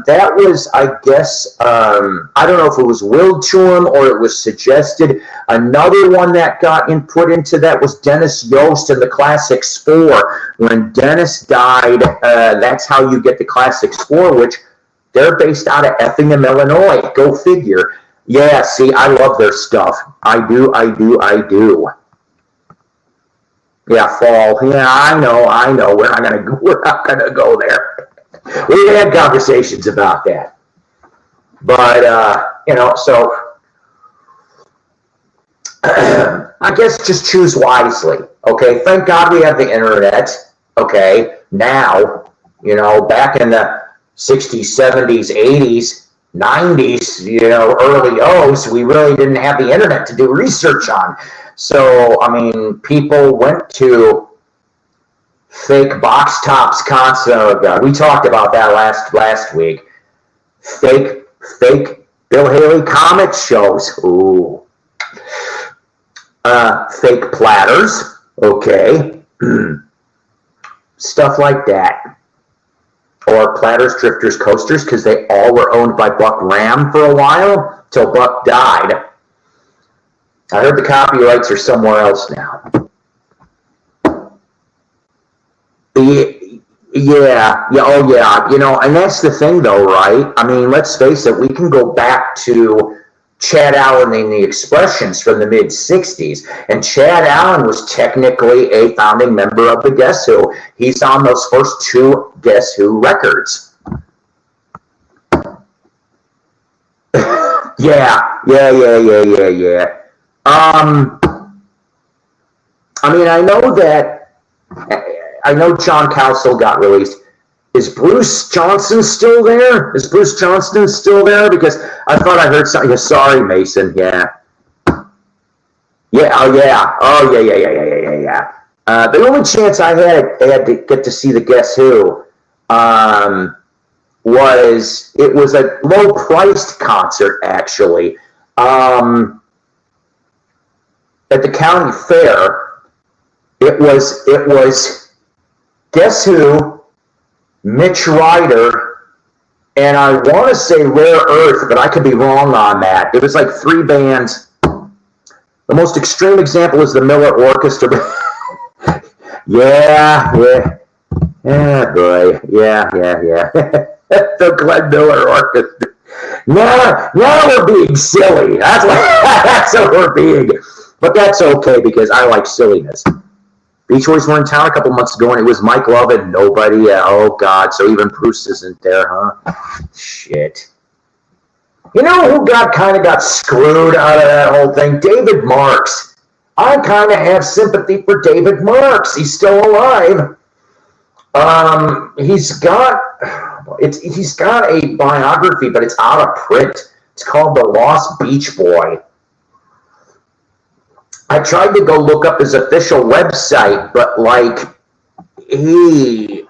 that was, I guess, I don't know if it was willed to him or it was suggested. Another one that got put into that was Dennis Yost and the Classics 4. When Dennis died, that's how you get the Classics 4, which they're based out of Effingham, Illinois. Go figure. Yeah, see, I love their stuff. I do. Yeah, fall. Yeah, I know. We're not gonna go there. We had conversations about that. But you know, so I guess just choose wisely. Okay, thank God we have the internet. Okay, now, you know, back in the 60s, 70s, 80s, 90s, you know, early O's, we really didn't have the internet to do research on. So, I mean, people went to fake box tops console. We talked about that last week. Fake Bill Haley comic shows. Ooh. Fake platters. Okay. Stuff like that. Or platters, drifters, coasters, because they all were owned by Buck Ram for a while, till Buck died. I heard the copyrights are somewhere else now. Yeah, oh yeah, you know, and that's the thing though, right? I mean, let's face it, we can go back to Chad Allen and the Expressions from the mid-'60s, and Chad Allen was technically a founding member of the Guess Who. He's on those first two Guess Who records. Yeah. I mean, I know John Cowsill got released. Is Bruce Johnson still there? Is Bruce Johnston still there? Because I thought I heard something. Sorry, Mason. Yeah. Yeah. The only chance I had to get to see the Guess Who was it was a low-priced concert actually at the county fair. It was Guess Who, Mitch Ryder, and I want to say Rare Earth, but I could be wrong on that. It was like 3 bands. The most extreme example is the Miller Orchestra. Yeah, boy. Yeah. The Glenn Miller Orchestra. Now we're being silly. That's what we're being. But that's okay because I like silliness. Beach Boys were in town a couple months ago, and it was Mike Love and nobody. Oh, God. So even Bruce isn't there, huh? Shit. You know who kind of got screwed out of that whole thing? David Marks. I kind of have sympathy for David Marks. He's still alive. He's got a biography, but it's out of print. It's called The Lost Beach Boy. I tried to go look up his official website, but like he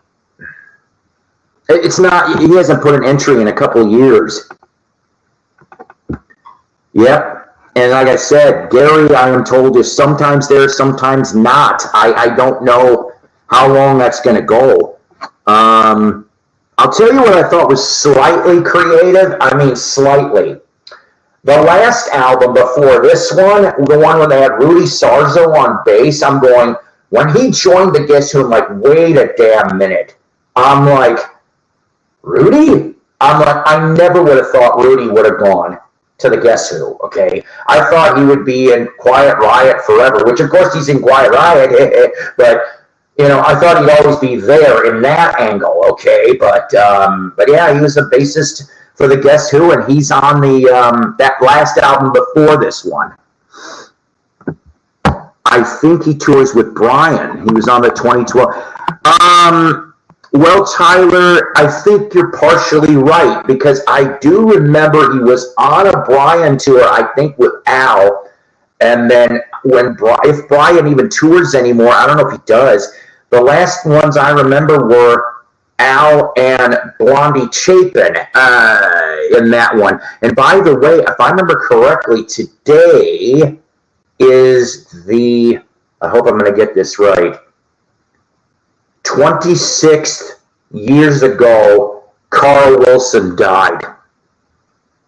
hasn't put an entry in a couple years. Yep. And like I said, Gary, I am told, is sometimes there, sometimes not. I don't know how long that's going to go. I'll tell you what I thought was slightly creative. I mean, slightly. The last album before this one, the one when they had Rudy Sarzo on bass, I'm going, when he joined the Guess Who, I'm like, wait a damn minute. I'm like, Rudy? I'm like, I never would have thought Rudy would have gone to the Guess Who, okay? I thought he would be in Quiet Riot forever, which of course he's in Quiet Riot, but you know, I thought he'd always be there in that angle, okay? But yeah, he was the bassist for the Guess Who, and he's on the that last album before this one. I think he tours with Brian. He was on the 2012. Well, Tyler, I think you're partially right, because I do remember he was on a Brian tour, I think with Al, and then if Brian even tours anymore, I don't know if he does. The last ones I remember were Al and Blondie Chapin in that one. And by the way, if I remember correctly, today is the, I hope I'm going to get this right, 26 years ago, Carl Wilson died.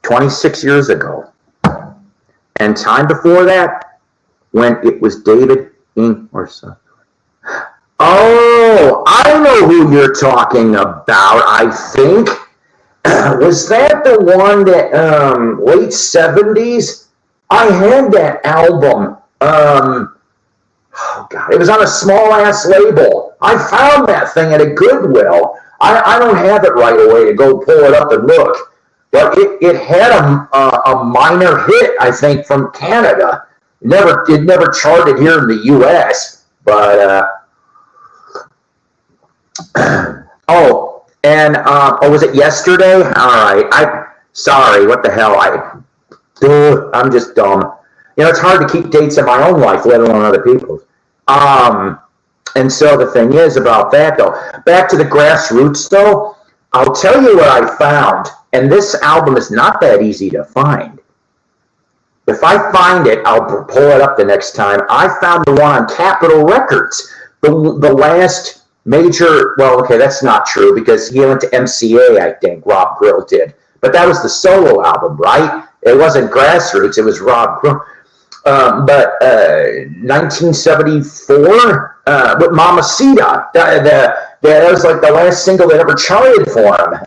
26 years ago. And time before that, when it was David or something. Oh, I know who you're talking about, I think. Was that the one that, late 70s? I had that album. Oh, God. It was on a small-ass label. I found that thing at a Goodwill. I don't have it right away to go pull it up and look. But it had a minor hit, I think, from Canada. It never charted here in the U.S., But was it yesterday? All right. Sorry. What the hell? I'm just dumb. It's hard to keep dates in my own life, let alone other people's. And so the thing is about that, though. Back to the grassroots, though. I'll tell you what I found, and this album is not that easy to find. If I find it, I'll pull it up the next time. I found the one on Capitol Records, the last major. Well, okay, that's not true because he went to MCA, I think. Rob Grill did, but that was the solo album, right? It wasn't grassroots. It was Rob Grill. But 1974 with Mamacita, that was like the last single that ever charted for him.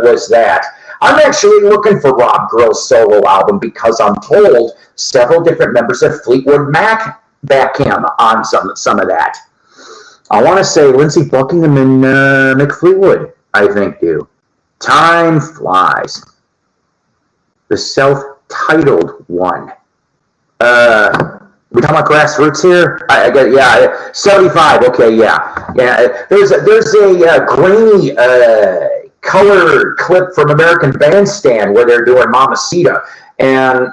Was that? I'm actually looking for Rob Grill's solo album because I'm told several different members of Fleetwood Mac back him on some of that. I want to say Lindsey Buckingham and Mick Fleetwood, I think, do. Time flies. The self-titled one. We talking about grassroots here? I got 75. Okay, yeah. There's a grainy color clip from American Bandstand where they're doing Mamacita, and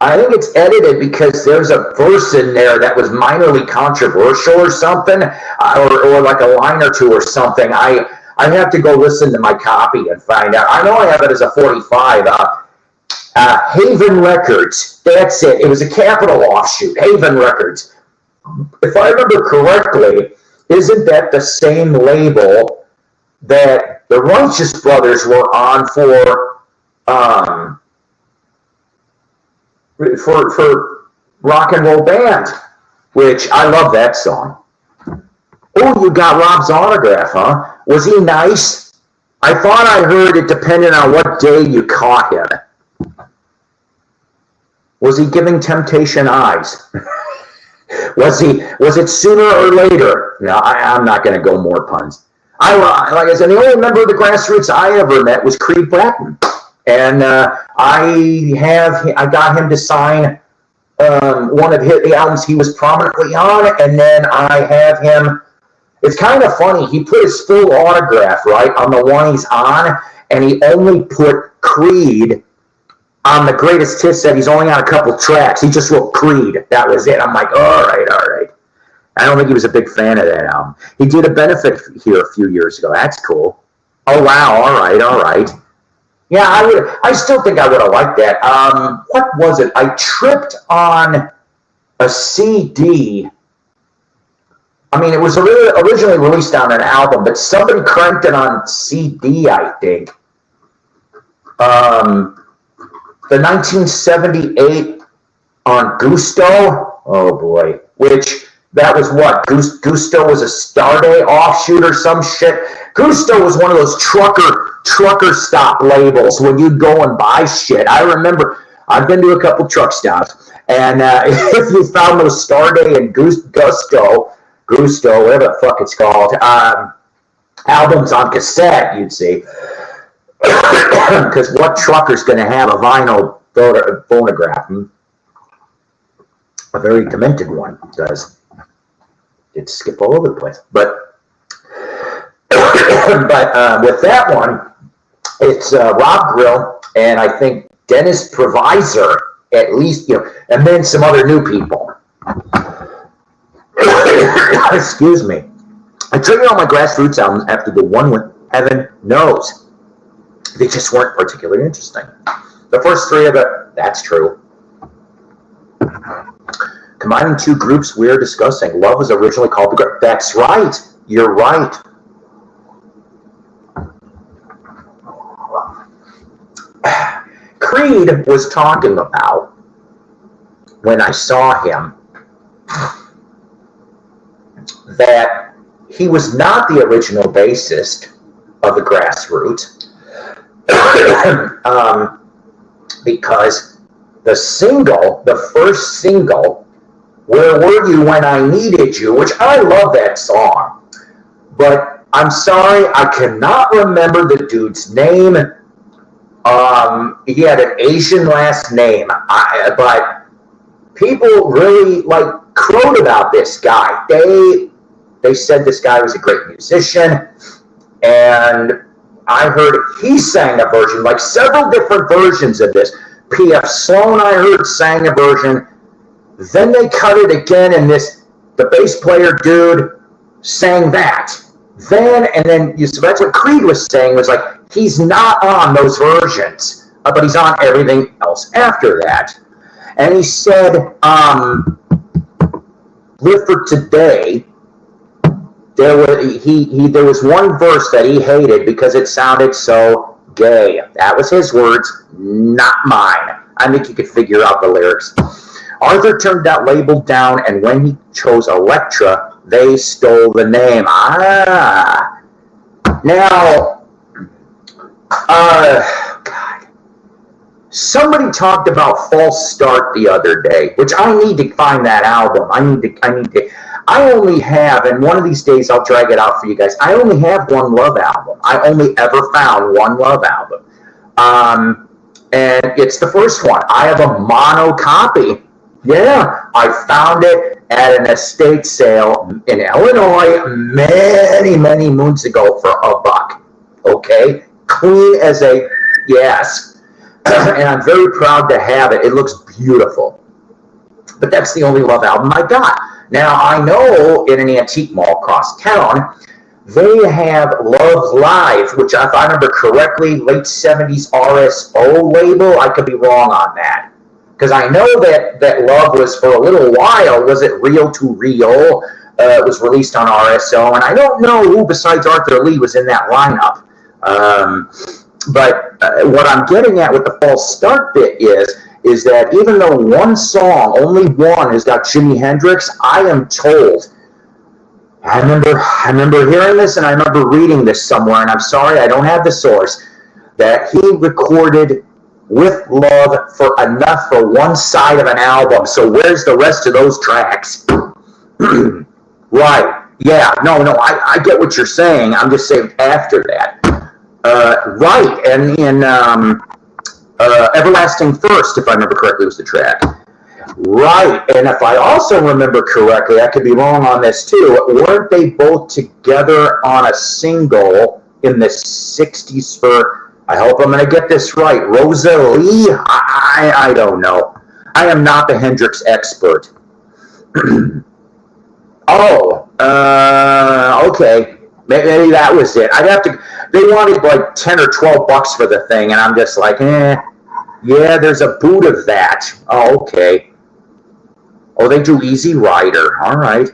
I think it's edited because there's a verse in there that was minorly controversial or something, or like a line or two or something. I have to go listen to my copy and find out. I know I have it as a 45. Haven Records, that's it. It was a Capitol offshoot, Haven Records. If I remember correctly, isn't that the same label that the Righteous Brothers were on for Rock and Roll Band, which I love that song. Oh, you got Rob's autograph, huh? Was he nice? I thought I heard it depended on what day you caught him. Was he giving Temptation eyes? Was it sooner or later? No, I'm not going to go more puns. Like I said, the only member of the grassroots I ever met was Creed Bratton, and I got him to sign one of the albums he was prominently on, and then I have him. It's kind of funny. He put his full autograph right on the one he's on, and he only put Creed on the greatest hits that he's only on a couple tracks. He just wrote Creed. That was it. I'm like, all right. I don't think he was a big fan of that album. He did a benefit here a few years ago. That's cool. Oh, wow. All right. Yeah, I still think I would have liked that. What was it? I tripped on a CD. I mean, it was originally released on an album, but somebody cranked it on CD, I think. The 1978 on Gusto, oh boy, which that was what? Gusto was a Starday offshoot or some shit. Gusto was one of those trucker stop labels when you'd go and buy shit. I remember, I've been to a couple truck stops, and if you found those Starday and Gusto, whatever the fuck it's called, albums on cassette, you'd see. Because what trucker's going to have a vinyl phonograph? A very demented one does. It'd skip all over the place. But with that one, it's Rob Grill, and I think Dennis Provisor, at least, and then some other new people. Excuse me. I triggered all my grassroots albums after the one with Heaven Knows. They just weren't particularly interesting. The first three of it, that's true. Combining two groups we're discussing. Love was originally called the group. That's right. You're right. Creed was talking about, when I saw him, that he was not the original bassist of the grassroots. Because the first single, Where Were You When I Needed You, which I love that song, but I'm sorry, I cannot remember the dude's name. He had an Asian last name, but people really crowed about this guy. They said this guy was a great musician, and I heard he sang a version, like several different versions of this. P.F. Sloan, I heard, sang a version. Then they cut it again, and the bass player dude sang that. And then that's what Creed was saying, was like, he's not on those versions, but he's on everything else after that. And he said, Live for Today, there was one verse that he hated because it sounded so gay. That was his words, not mine. I think you could figure out the lyrics. Arthur turned that label down, and when he chose Elektra, they stole the name. Now, God. Somebody talked about False Start the other day, which I need to find that album. I only have, and one of these days I'll drag it out for you guys, I only have one Love album. I only ever found one Love album. And it's the first one. I have a mono copy. Yeah, I found it at an estate sale in Illinois many, many moons ago for $1. Okay? Clean as a, yes. And I'm very proud to have it. It looks beautiful. But that's the only Love album I got. Now, I know in an antique mall across town, they have Love Live, which, if I remember correctly, late 70s RSO label. I could be wrong on that. Because I know that Love was, for a little while, was it Reel to Reel? It was released on RSO, and I don't know who besides Arthur Lee was in that lineup. But what I'm getting at with the False Start bit is that even though one song, only one, has got Jimi Hendrix, I am told, I remember hearing this, and I remember reading this somewhere, and I'm sorry I don't have the source, that he recorded with Love for enough for one side of an album. So where's the rest of those tracks? Right. Yeah. No, I get what you're saying. I'm just saying after that. Right. And in Everlasting First, if I remember correctly, was the track. Right. And if I also remember correctly, I could be wrong on this too, weren't they both together on a single in the 60s for, I hope I'm going to get this right, Rosalie? I don't know. I am not the Hendrix expert. Okay. Maybe that was it. I'd have to, they wanted like 10 or 12 bucks for the thing, and I'm just like, yeah, there's a boot of that. Oh, okay. Oh, they do Easy Rider. All right.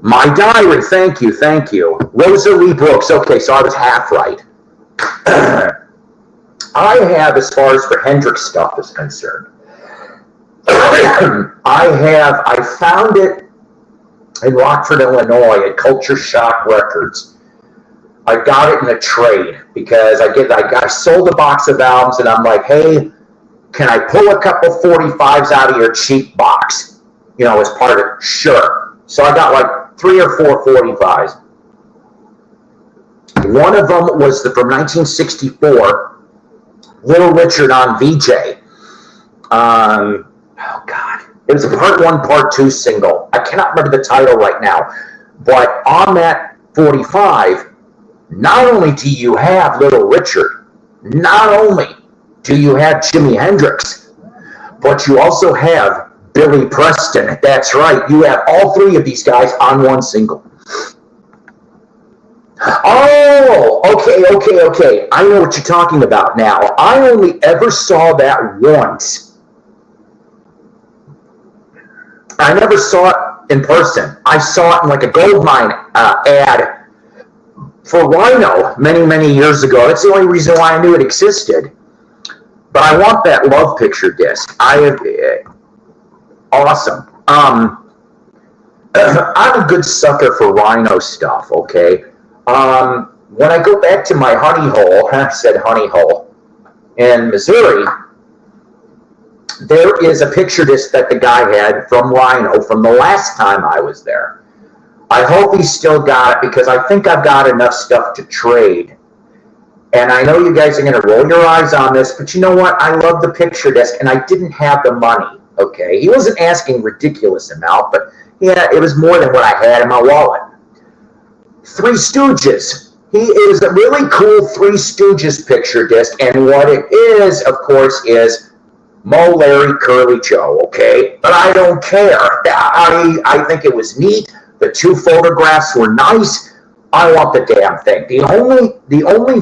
My Diary. Thank you. Rosalie Brooks. Okay, so I was half right. I have, as far as for Hendrix stuff is concerned, I found it in Rockford, Illinois at Culture Shock Records. I got it in a trade because I sold a box of albums, and I'm like, hey, can I pull a couple 45s out of your cheap box? As part of it. Sure. So I got like 3 or 4 45s. One of them was from 1964, Little Richard on VJ. Oh, God. It was a part 1, part 2 single. I cannot remember the title right now. But on that 45, not only do you have Little Richard, not only do you have Jimi Hendrix, but you also have Billy Preston. That's right. You have all 3 of these guys on one single. Oh, okay. I know what you're talking about now. I only ever saw that once. I never saw it in person. I saw it in like a gold mine ad for Rhino many, many years ago. That's the only reason why I knew it existed. But I want that Love picture disc. Awesome. I'm a good sucker for Rhino stuff, okay? When I go back to my honey hole in Missouri, there is a picture disc that the guy had from Rhino from the last time I was there. I hope he's still got it because I think I've got enough stuff to trade. And I know you guys are going to roll your eyes on this, but you know what? I love the picture disc, and I didn't have the money, okay? He wasn't asking ridiculous amount, but yeah, it was more than what I had in my wallet. Three Stooges. It was a really cool Three Stooges picture disc, and what it is, of course, is Moe, Larry, Curly, Joe, okay? But I don't care. I think it was neat. The two photographs were nice. I want the damn thing. The only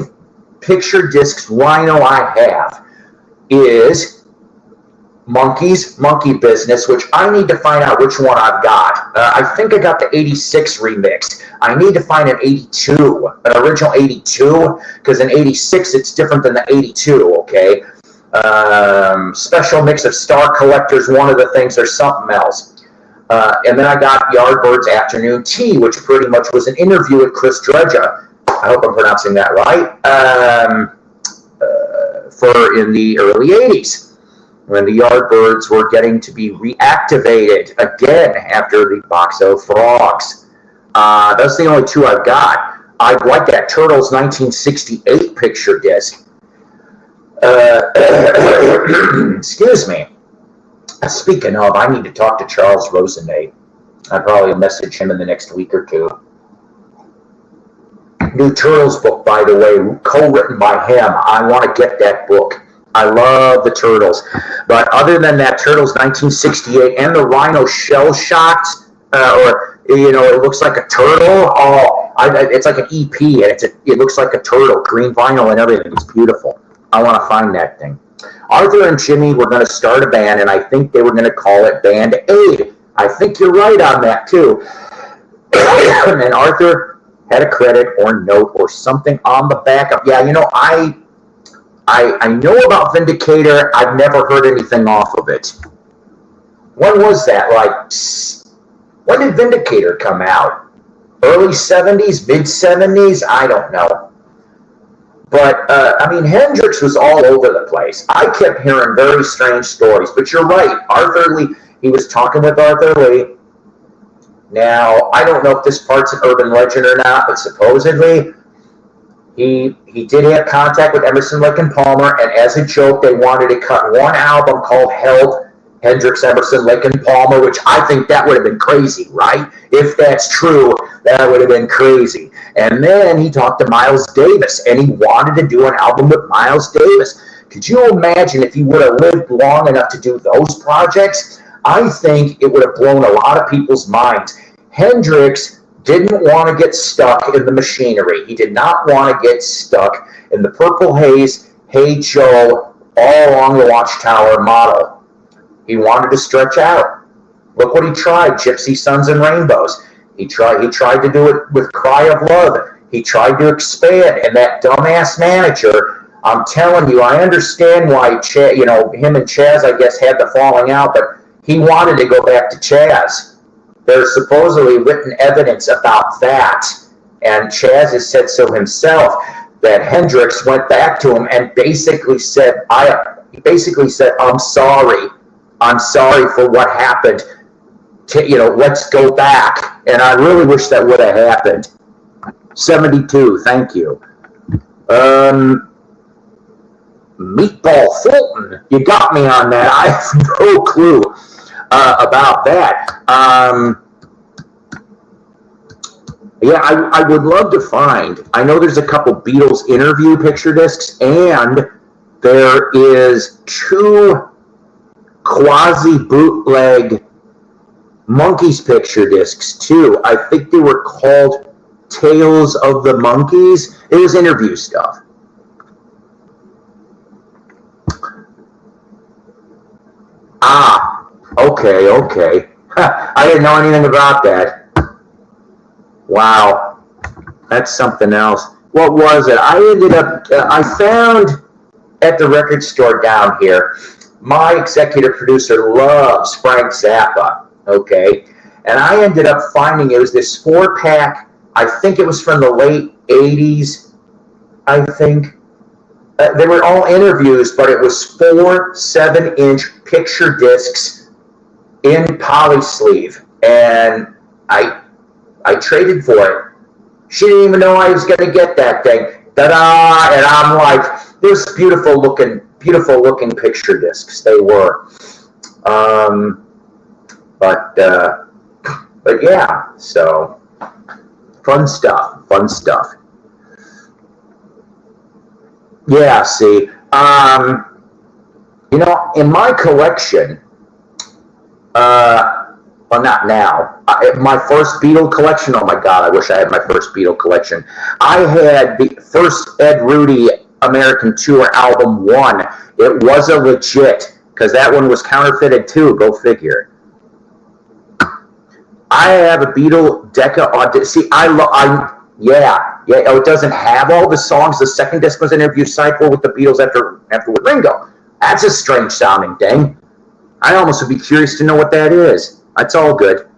picture discs Rhino I have is Monkey Business, which I need to find out which one I've got. I think I got the 86 remix. I need to find an 82, an original 82, because in 86 it's different than the 82, okay? Special mix of Star Collectors, one of the things, or something else. And then I got Yardbird's Afternoon Tea, which pretty much was an interview with Chris Dredja. I hope I'm pronouncing that right. For in the early 80s. When the Yardbirds were getting to be reactivated again after the Box of Frogs. That's the only two I've got. I like that Turtles 1968 picture disc. Excuse me. Speaking of, I need to talk to Charles Rosenay. I'll probably message him in the next week or two. New Turtles book, by the way, co-written by him. I want to get that book. I love the Turtles. But other than that, Turtles 1968 and the Rhino shell shots, or, you know, it looks like a turtle. Oh, it's like an EP, and it looks like a turtle, green vinyl and everything. It's beautiful. I want to find that thing. Arthur and Jimmy were going to start a band, and I think they were going to call it Band Aid. I think you're right on that, too. And Arthur had a credit or note or something on the back of. Yeah, you know, I know about Vindicator. I've never heard anything off of it. When was that? Like, when did Vindicator come out? Early 70s? Mid 70s? I don't know. But, I mean, Hendrix was all over the place. I kept hearing very strange stories. But you're right. Arthur Lee, he was talking with Arthur Lee. Now, I don't know if this part's an urban legend or not, but supposedly he did have contact with Emerson, Lake and Palmer, and as a joke, they wanted to cut one album called Help, Hendrix, Emerson, Lake and Palmer, which I think that would have been crazy, right? If that's true, that would have been crazy. And then he talked to Miles Davis, and he wanted to do an album with Miles Davis. Could you imagine if he would have lived long enough to do those projects? I think it would have blown a lot of people's minds. Hendrix didn't want to get stuck in the machinery. He did not want to get stuck in the Purple Haze, Hey Joe, all along the Watchtower model. He wanted to stretch out. Look what he tried, Gypsy Suns and Rainbows. He tried to do it with Cry of Love. He tried to expand, and that dumbass manager, I'm telling you, I understand why him and Chaz, I guess, had the falling out, but he wanted to go back to Chaz. There's supposedly written evidence about that, and Chaz has said so himself, that Hendrix went back to him and basically said, I'm sorry. I'm sorry for what happened. Let's go back. And I really wish that would have happened. 72, thank you. Meatball Fulton, you got me on that. I have no clue about that. Yeah, I would love to find. I know there's a couple Beatles interview picture discs, and there is 2 quasi-bootleg Monkees picture discs, too. I think they were called Tales of the Monkees. It was interview stuff. Ah, okay. I didn't know anything about that. Wow, that's something else. What was it? I found at the record store down here, my executive producer loves Frank Zappa, okay? And I ended up finding it was this 4-pack, I think it was from the late 80s, I think. They were all interviews, but it was 4 7-inch picture discs in polysleeve, and I traded for it. She didn't even know I was going to get that thing. Ta-da! And I'm like, this beautiful looking picture discs. They were. But yeah, so fun stuff. Yeah, see, you know, in my collection, well, not now. My first Beatle collection, oh my God, I wish I had my first Beatle collection. I had the first Ed Rudy American Tour album 1. It was a legit, because that one was counterfeited too, go figure. I have a Beatle Decca Audition. See, yeah, oh, it doesn't have all the songs. The second disc was an interview cycle with the Beatles after with Ringo. That's a strange sounding thing. I almost would be curious to know what that is. That's all good.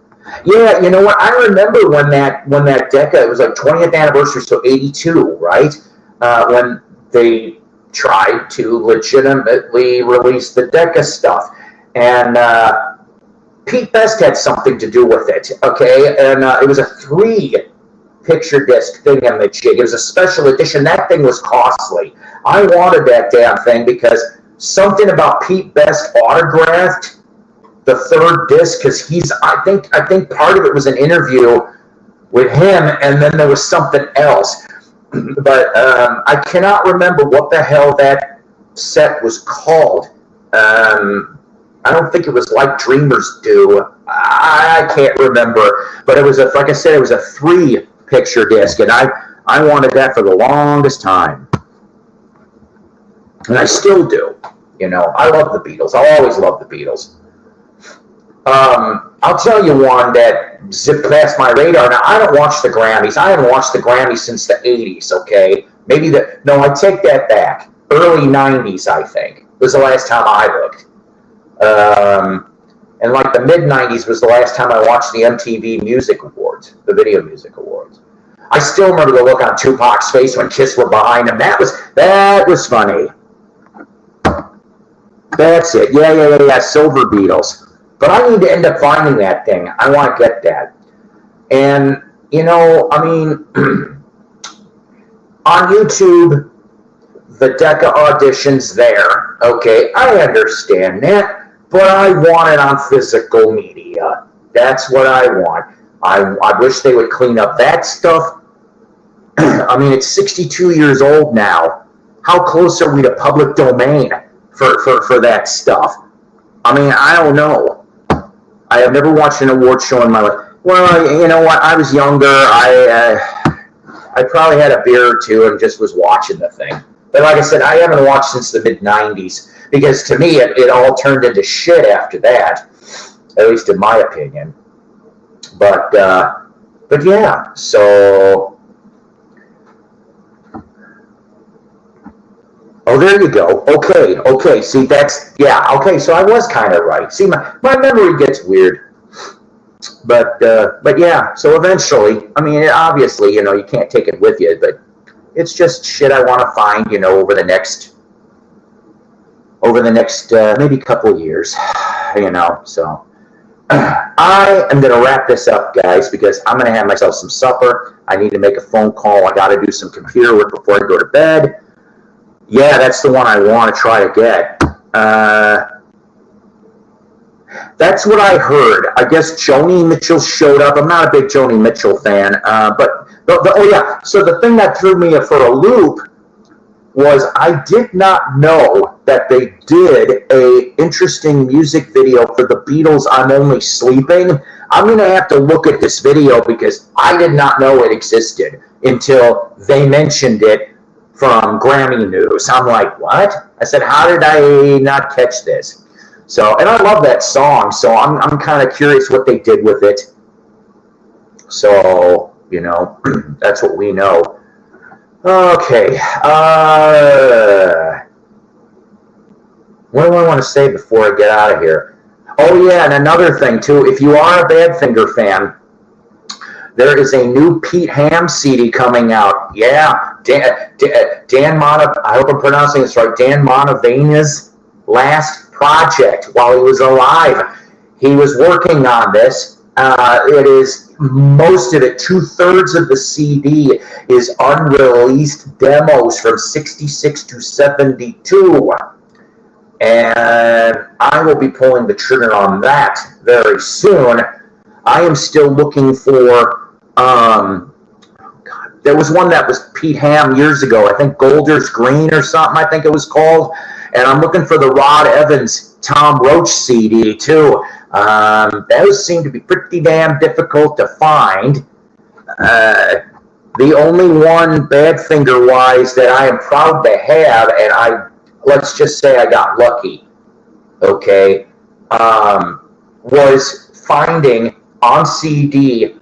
Yeah, you know what? I remember when that Decca, it was like 20th anniversary, so 82, right? When they tried to legitimately release the Decca stuff. And Pete Best had something to do with it, okay? And it was a 3-picture disc thingamajig. It was a special edition. That thing was costly. I wanted that damn thing because something about Pete Best autographed the 3rd disc, because I think part of it was an interview with him, and then there was something else. But I cannot remember what the hell that set was called. I don't think it was Like Dreamers Do. I can't remember. But it was, like I said, it was a 3-picture disc, and I wanted that for the longest time. And I still do. You know, I love the Beatles. I'll always love the Beatles. I'll tell you one that zipped past my radar. Now, I don't watch the Grammys. I haven't watched the Grammys since the 80s, okay? No, I take that back. Early 90s, I think, was the last time I looked. And like the mid-90s was the last time I watched the MTV Music Awards, the Video Music Awards. I still remember the look on Tupac's face when Kiss were behind him. That was funny. That's it. Yeah, Silver Beatles. But I need to end up finding that thing. I want to get that. And, you know, I mean, on YouTube, the Decca audition's there. Okay, I understand that. But I want it on physical media. That's what I want. I wish they would clean up that stuff. I mean, it's 62 years old now. How close are we to public domain for that stuff? I mean, I don't know. I have never watched an award show in my life. Well, you know what? I was younger. I probably had a beer or two and just was watching the thing. But like I said, I haven't watched since the mid-90s because to me, it all turned into shit after that, at least in my opinion. But yeah, so... Oh, there you go. Okay. See, yeah, okay, so I was kind of right. See, my memory gets weird. But yeah, so eventually, I mean, obviously, you know, you can't take it with you, but it's just shit I want to find, you know, over the next maybe couple of years, you know, so. I am going to wrap this up, guys, because I'm going to have myself some supper. I need to make a phone call. I got to do some computer work before I go to bed. Yeah, that's the one I want to try to get. That's what I heard. I guess Joni Mitchell showed up. I'm not a big Joni Mitchell fan, but oh yeah. So the thing that threw me for a loop was I did not know that they did a interesting music video for the Beatles' "I'm Only Sleeping." I'm going to have to look at this video because I did not know it existed until they mentioned it from Grammy News. I'm like, what? I said, how did I not catch this? So, and I love that song, so I'm kind of curious what they did with it. So, you know, that's what we know. Okay. What do I want to say before I get out of here? Oh, yeah, and another thing, too. If you are a Badfinger fan, there is a new Pete Ham CD coming out. Yeah, Dan I hope I'm pronouncing this right. Dan Montevina's last project while he was alive. He was working on this. It is most of it, 2/3 of the CD is unreleased demos from 66 to 72. and I will be pulling the trigger on that very soon. I am still looking for, there was one that was Pete Ham years ago, I think Golders Green or something, I think it was called, and I'm looking for the Rod Evans Tom Roach CD too. Those seem to be pretty damn difficult to find. The only one Badfinger-wise that I am proud to have, and let's just say I got lucky, okay, was finding on CD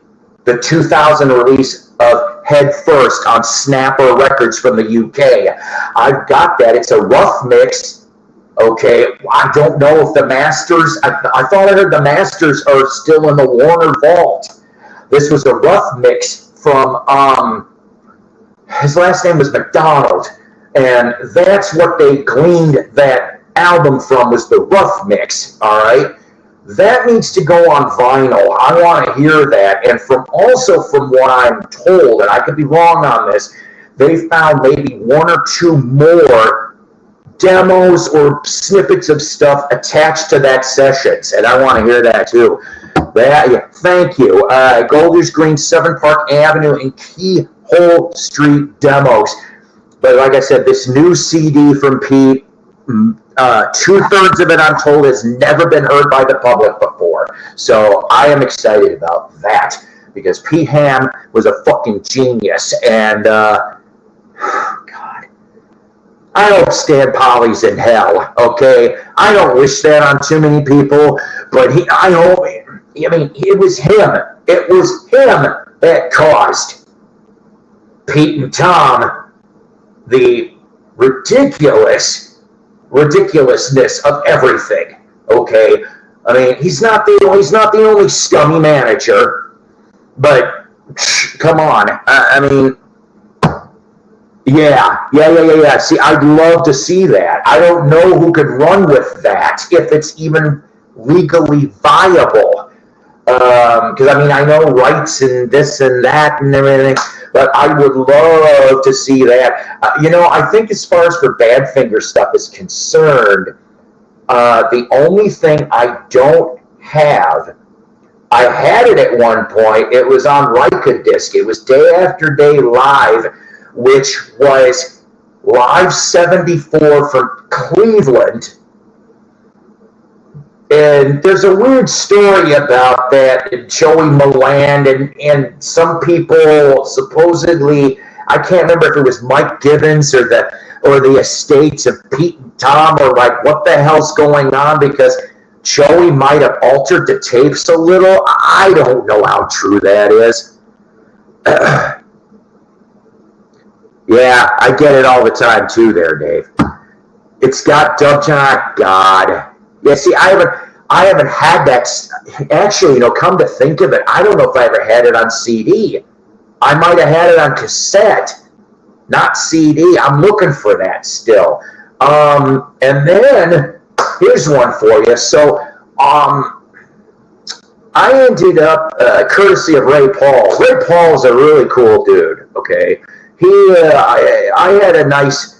the 2000 release of Head First on Snapper Records from the UK. I've got that. It's a rough mix. Okay, I don't know if the masters, I thought I heard the masters are still in the Warner Vault. This was a rough mix from, his last name was McDonald, and that's what they gleaned that album from, was the rough mix, all right? That needs to go on vinyl. I want to hear that, and from what I'm told, and I could be wrong on this, they found maybe one or two more demos or snippets of stuff attached to that sessions, and I want to hear that too. Thank you. Golders Green, 7 Park Avenue, and Keyhole Street demos. But like I said, this new CD from Pete, 2/3 of it, I'm told, has never been heard by the public before. So I am excited about that, because Pete Ham was a fucking genius. And, God, I hope Stan Polly's in hell, okay? I don't wish that on too many people, but I hope, it was him. It was him that caused Pete and Tom the ridiculousness of everything. Okay, I mean, he's not the only scummy manager, but come on, I mean, yeah. See, I'd love to see that. I don't know who could run with that, if it's even legally viable. Because I mean, I know rights and this and that and everything, but I would love to see that. I think as far as for Badfinger stuff is concerned, the only thing I don't have, I had it at one point. It was on Rika Disc. It was Day After Day Live, which was Live 74 from Cleveland. And there's a weird story about that, Joey Milland, and some people supposedly, I can't remember if it was Mike Gibbons or the estates of Pete and Tom, or like what the hell's going on, because Joey might have altered the tapes a little. I don't know how true that is. Yeah, I get it all the time too there, Dave. It's got Dubjock, God. Yeah, see, I haven't had that. Actually, come to think of it, I don't know if I ever had it on CD. I might have had it on cassette, not CD. I'm looking for that still. And then, here's one for you. So, I ended up, courtesy of Ray Paul. Ray Paul is a really cool dude, okay? I had a nice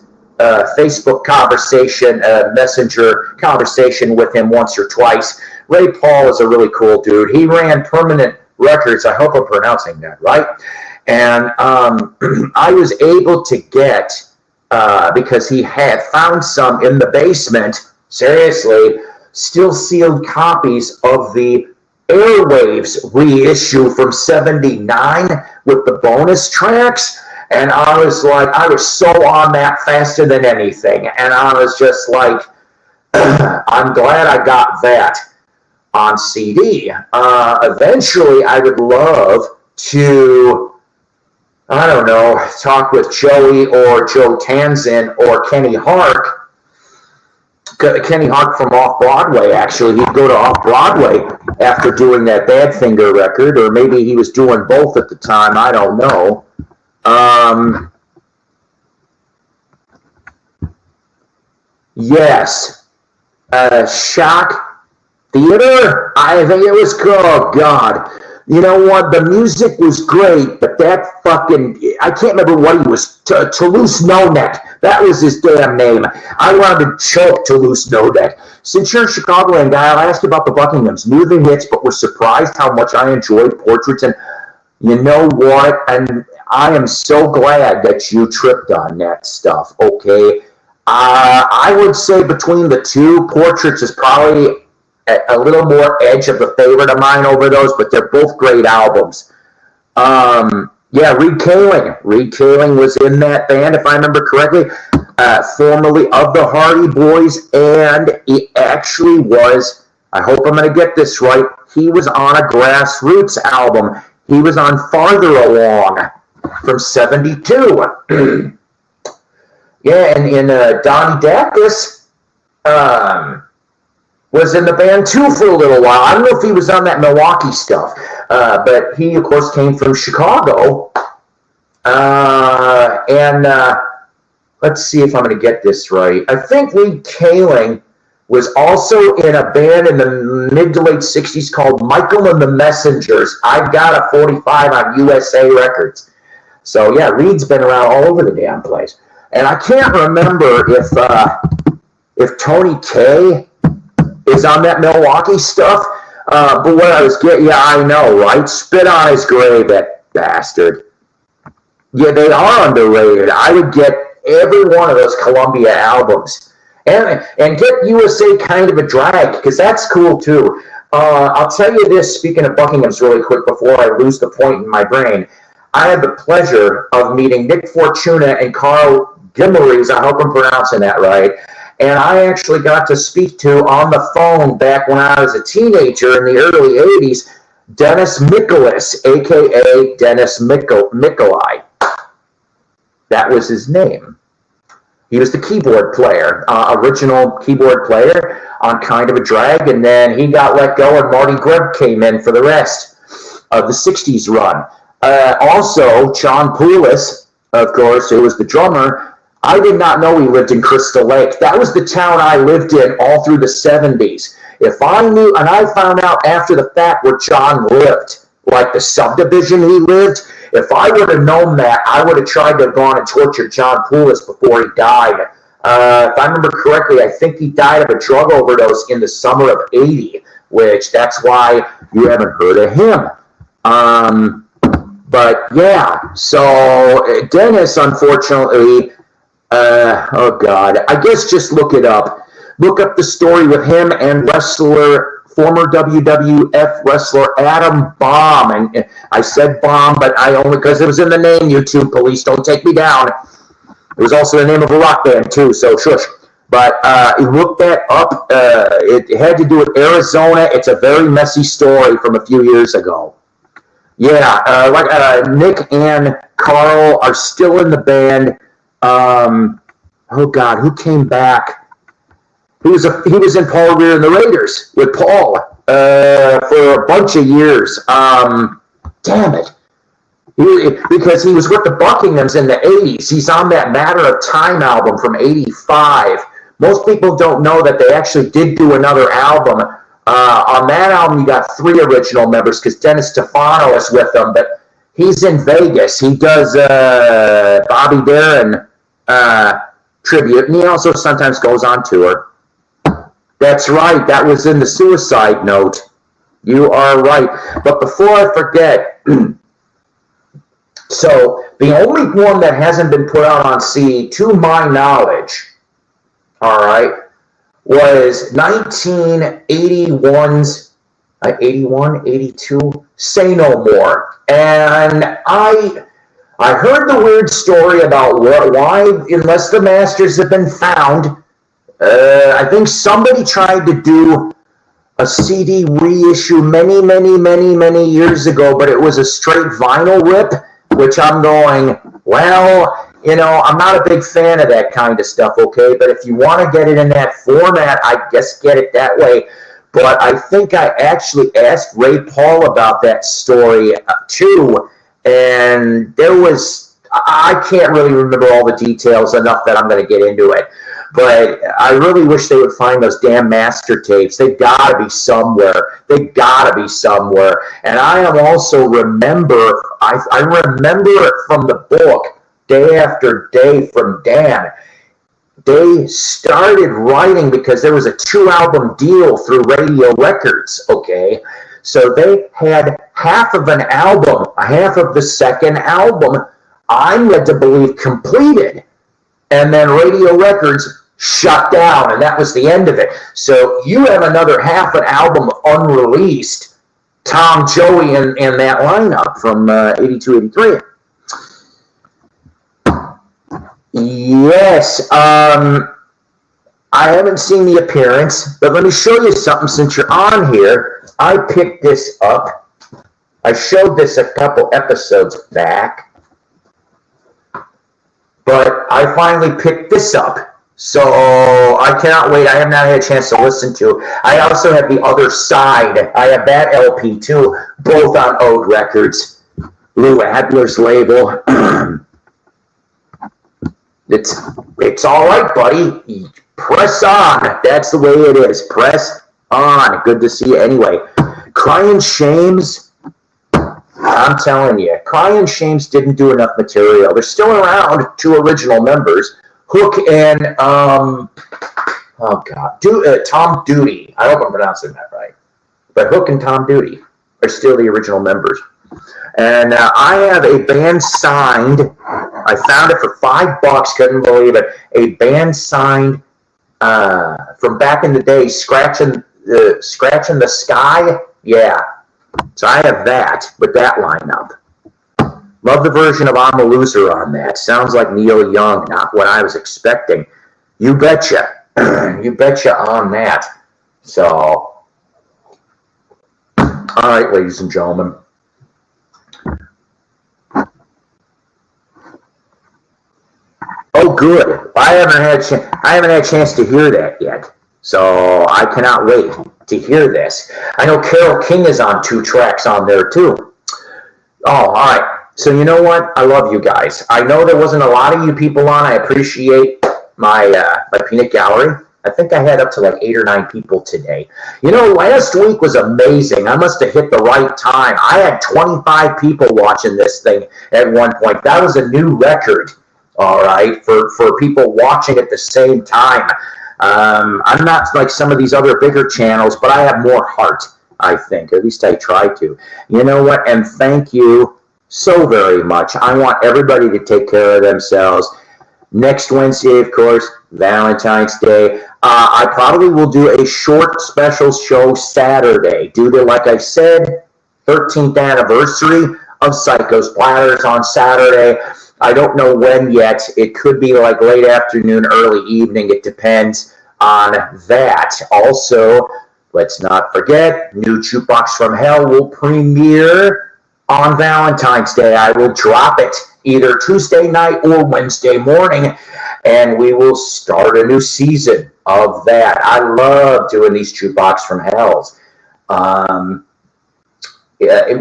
Facebook conversation, messenger conversation with him once or twice. Ray Paul is a really cool dude. He ran Permanent Records. I hope I'm pronouncing that right. And I was able to get, because he had found some in the basement, seriously, still sealed copies of the Airwaves reissue from '79 with the bonus tracks. And I was so on that faster than anything. And I was just like, I'm glad I got that on CD. Eventually, I would love to, I don't know, talk with Joey or Joe Tanzin or Kenny Hark. Kenny Hark from Off-Broadway, actually. He'd go to Off-Broadway after doing that Badfinger record, or maybe he was doing both at the time. I don't know. Yes. Shock Theater? I think it was called. God. You know what? The music was great, but that fucking, I can't remember what he was, Toulouse No Net. That was his damn name. I wanted to choke Toulouse Nodek. Since you're a Chicagoland guy, I'll ask you about the Buckinghams. Knew the hits, but was surprised how much I enjoyed portraits. And you know what? And I am so glad that you tripped on that stuff, okay? I would say between the two, portraits is probably a little more edge of the favorite of mine over those, but they're both great albums. Yeah, Reed Kaling. Reed Kaling was in that band, if I remember correctly, formerly of the Hardy Boys, and he actually was, I hope I'm going to get this right, he was on a Grassroots album. He was on Farther Along from 72. Yeah, and Donnie Dacus was in the band too for a little while. I don't know if he was on that Milwaukee stuff, but he, of course, came from Chicago. Let's see if I'm going to get this right. I think Reed Kaling was also in a band in the mid to late 60s called Michael and the Messengers. I've got a 45 on USA Records. So, yeah, Reed's been around all over the damn place. And I can't remember if Tony Kaye is on that Milwaukee stuff. But what I was getting, yeah, I know, right? Spit on his grave, that bastard. Yeah, they are underrated. I would get every one of those Columbia albums. And get USA Kind of a Drag, because that's cool, too. I'll tell you this, speaking of Buckingham's really quick before I lose the point in my brain. I had the pleasure of meeting Nick Fortuna and Carl Gimmeries, I hope I'm pronouncing that right, and I actually got to speak to, on the phone back when I was a teenager in the early 80s, Dennis Mikolas, a.k.a. Dennis Mikolai. That was his name. He was the keyboard player, original keyboard player on Kind of a Drag, and then he got let go and Marty Greb came in for the rest of the 60s run. Also, John Poulos, of course, who was the drummer, I did not know he lived in Crystal Lake. That was the town I lived in all through the 70s. If I knew, and I found out after the fact where John lived, like the subdivision he lived, if I would have known that, I would have tried to have gone and tortured John Poulos before he died. If I remember correctly, I think he died of a drug overdose in the summer of 80, which that's why you haven't heard of him. But yeah, so Dennis, unfortunately, oh God, I guess just look it up. Look up the story with him and former WWF wrestler Adam Bomb. And I said Bomb, but I only, because it was in the name, YouTube police, don't take me down. It was also the name of a rock band too, so shush. But look that up. It had to do with Arizona. It's a very messy story from a few years ago. Yeah, Nick and Carl are still in the band. Oh God, who came back? He was in Paul Revere and the Raiders with Paul for a bunch of years. Damn it. Because he was with the Buckinghams in the 80s. He's on that Matter of Time album from 85. Most people don't know that they actually did do another album. On that album, you got 3 original members because Dennis Stefano is with them, but he's in Vegas. He does Bobby Darin tribute, and he also sometimes goes on tour. That's right. That was in the Suicide Note. You are right. But before I forget, so the only one that hasn't been put out on CD, to my knowledge, all right, was 1981's, 81, 82, Say No More. And I heard the weird story about why, unless the masters have been found, I think somebody tried to do a CD reissue many years ago, but it was a straight vinyl rip, which I'm going, well, you know, I'm not a big fan of that kind of stuff, okay? But if you want to get it in that format, I guess get it that way. But I think I actually asked Ray Paul about that story too, and there was, I can't really remember all the details enough that I'm going to get into it. But I really wish they would find those damn master tapes. They've got to be somewhere. They've got to be somewhere. And I am also I remember it from the book, Day After Day from Dan. they started writing because there was a 2-album deal through Radio Records, okay? So they had half of an album, half of the second album, I'm led to believe, completed. And then Radio Records shut down, and that was the end of it. So you have another half an album unreleased, Tom, Joey, and that lineup from 82, 83. Yes, I haven't seen the appearance, but let me show you something since you're on here. I picked this up. I showed this a couple episodes back, but I finally picked this up. So I cannot wait. I have not had a chance to listen to. I also have the other side. I have that LP too, both on Ode Records, Lou Adler's label. It's all right, buddy. Press on. That's the way it is. Press on. Good to see you anyway. Crying Shames, I'm telling you, Crying Shames didn't do enough material. They're still around, 2 original members, Hook and, Tom Duty. I hope I'm pronouncing that right. But Hook and Tom Duty are still the original members. And I have a band signed. I found it for $5. Couldn't believe it. A band signed from back in the day, Scratching the Sky. Yeah. So I have that with that lineup. Love the version of I'm a Loser on that. Sounds like Neil Young, not what I was expecting. You betcha. You betcha on that. So, all right, ladies and gentlemen. Oh, good. I haven't had a chance to hear that yet, so I cannot wait to hear this. I know Carole King is on 2 tracks on there too. Oh, all right. So you know what? I love you guys. I know there wasn't a lot of you people on. I appreciate my peanut gallery. I think I had up to like 8 or 9 people today. You know, last week was amazing. I must have hit the right time. I had 25 people watching this thing at one point. That was a new record. All right, for people watching at the same time. I'm not like some of these other bigger channels, but I have more heart, I think. At least I try to. You know what? And thank you so very much. I want everybody to take care of themselves. Next Wednesday, of course, Valentine's Day. I probably will do a short special show Saturday due to, like I said, 13th anniversary of Psycho Splatters on Saturday. I don't know when yet. It could be like late afternoon, early evening. It depends on that. Also, let's not forget, new Jukebox from Hell will premiere on Valentine's Day. I will drop it either Tuesday night or Wednesday morning, and we will start a new season of that. I love doing these Jukebox from Hells.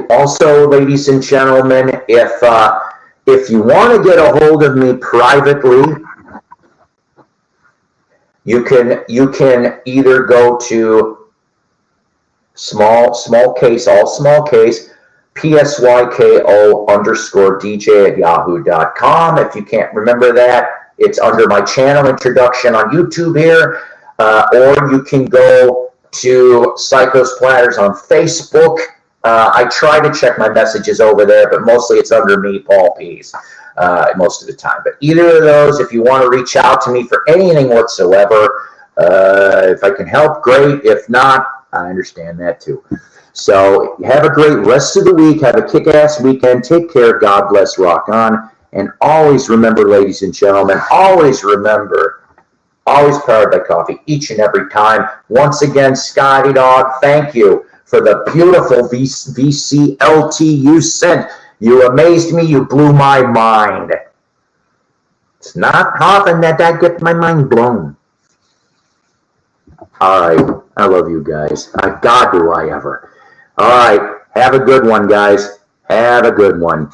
Also, ladies and gentlemen, if you want to get a hold of me privately, you can either go to small case, all small case, PSYKO_DJ@yahoo.com. If you can't remember that, it's under my channel introduction on YouTube here, or you can go to Psycho Splatters on Facebook. I try to check my messages over there, but mostly it's under me, Paul Pease, most of the time. But either of those, if you want to reach out to me for anything whatsoever, if I can help, great. If not, I understand that too. So have a great rest of the week. Have a kick-ass weekend. Take care. God bless. Rock on. And always remember, ladies and gentlemen, always remember, always powered by coffee each and every time. Once again, Scotty Dog, thank you for the beautiful VCLT you sent. You amazed me. You blew my mind. It's not often that I get my mind blown. All right. I love you guys. God, do I ever. All right. Have a good one, guys. Have a good one.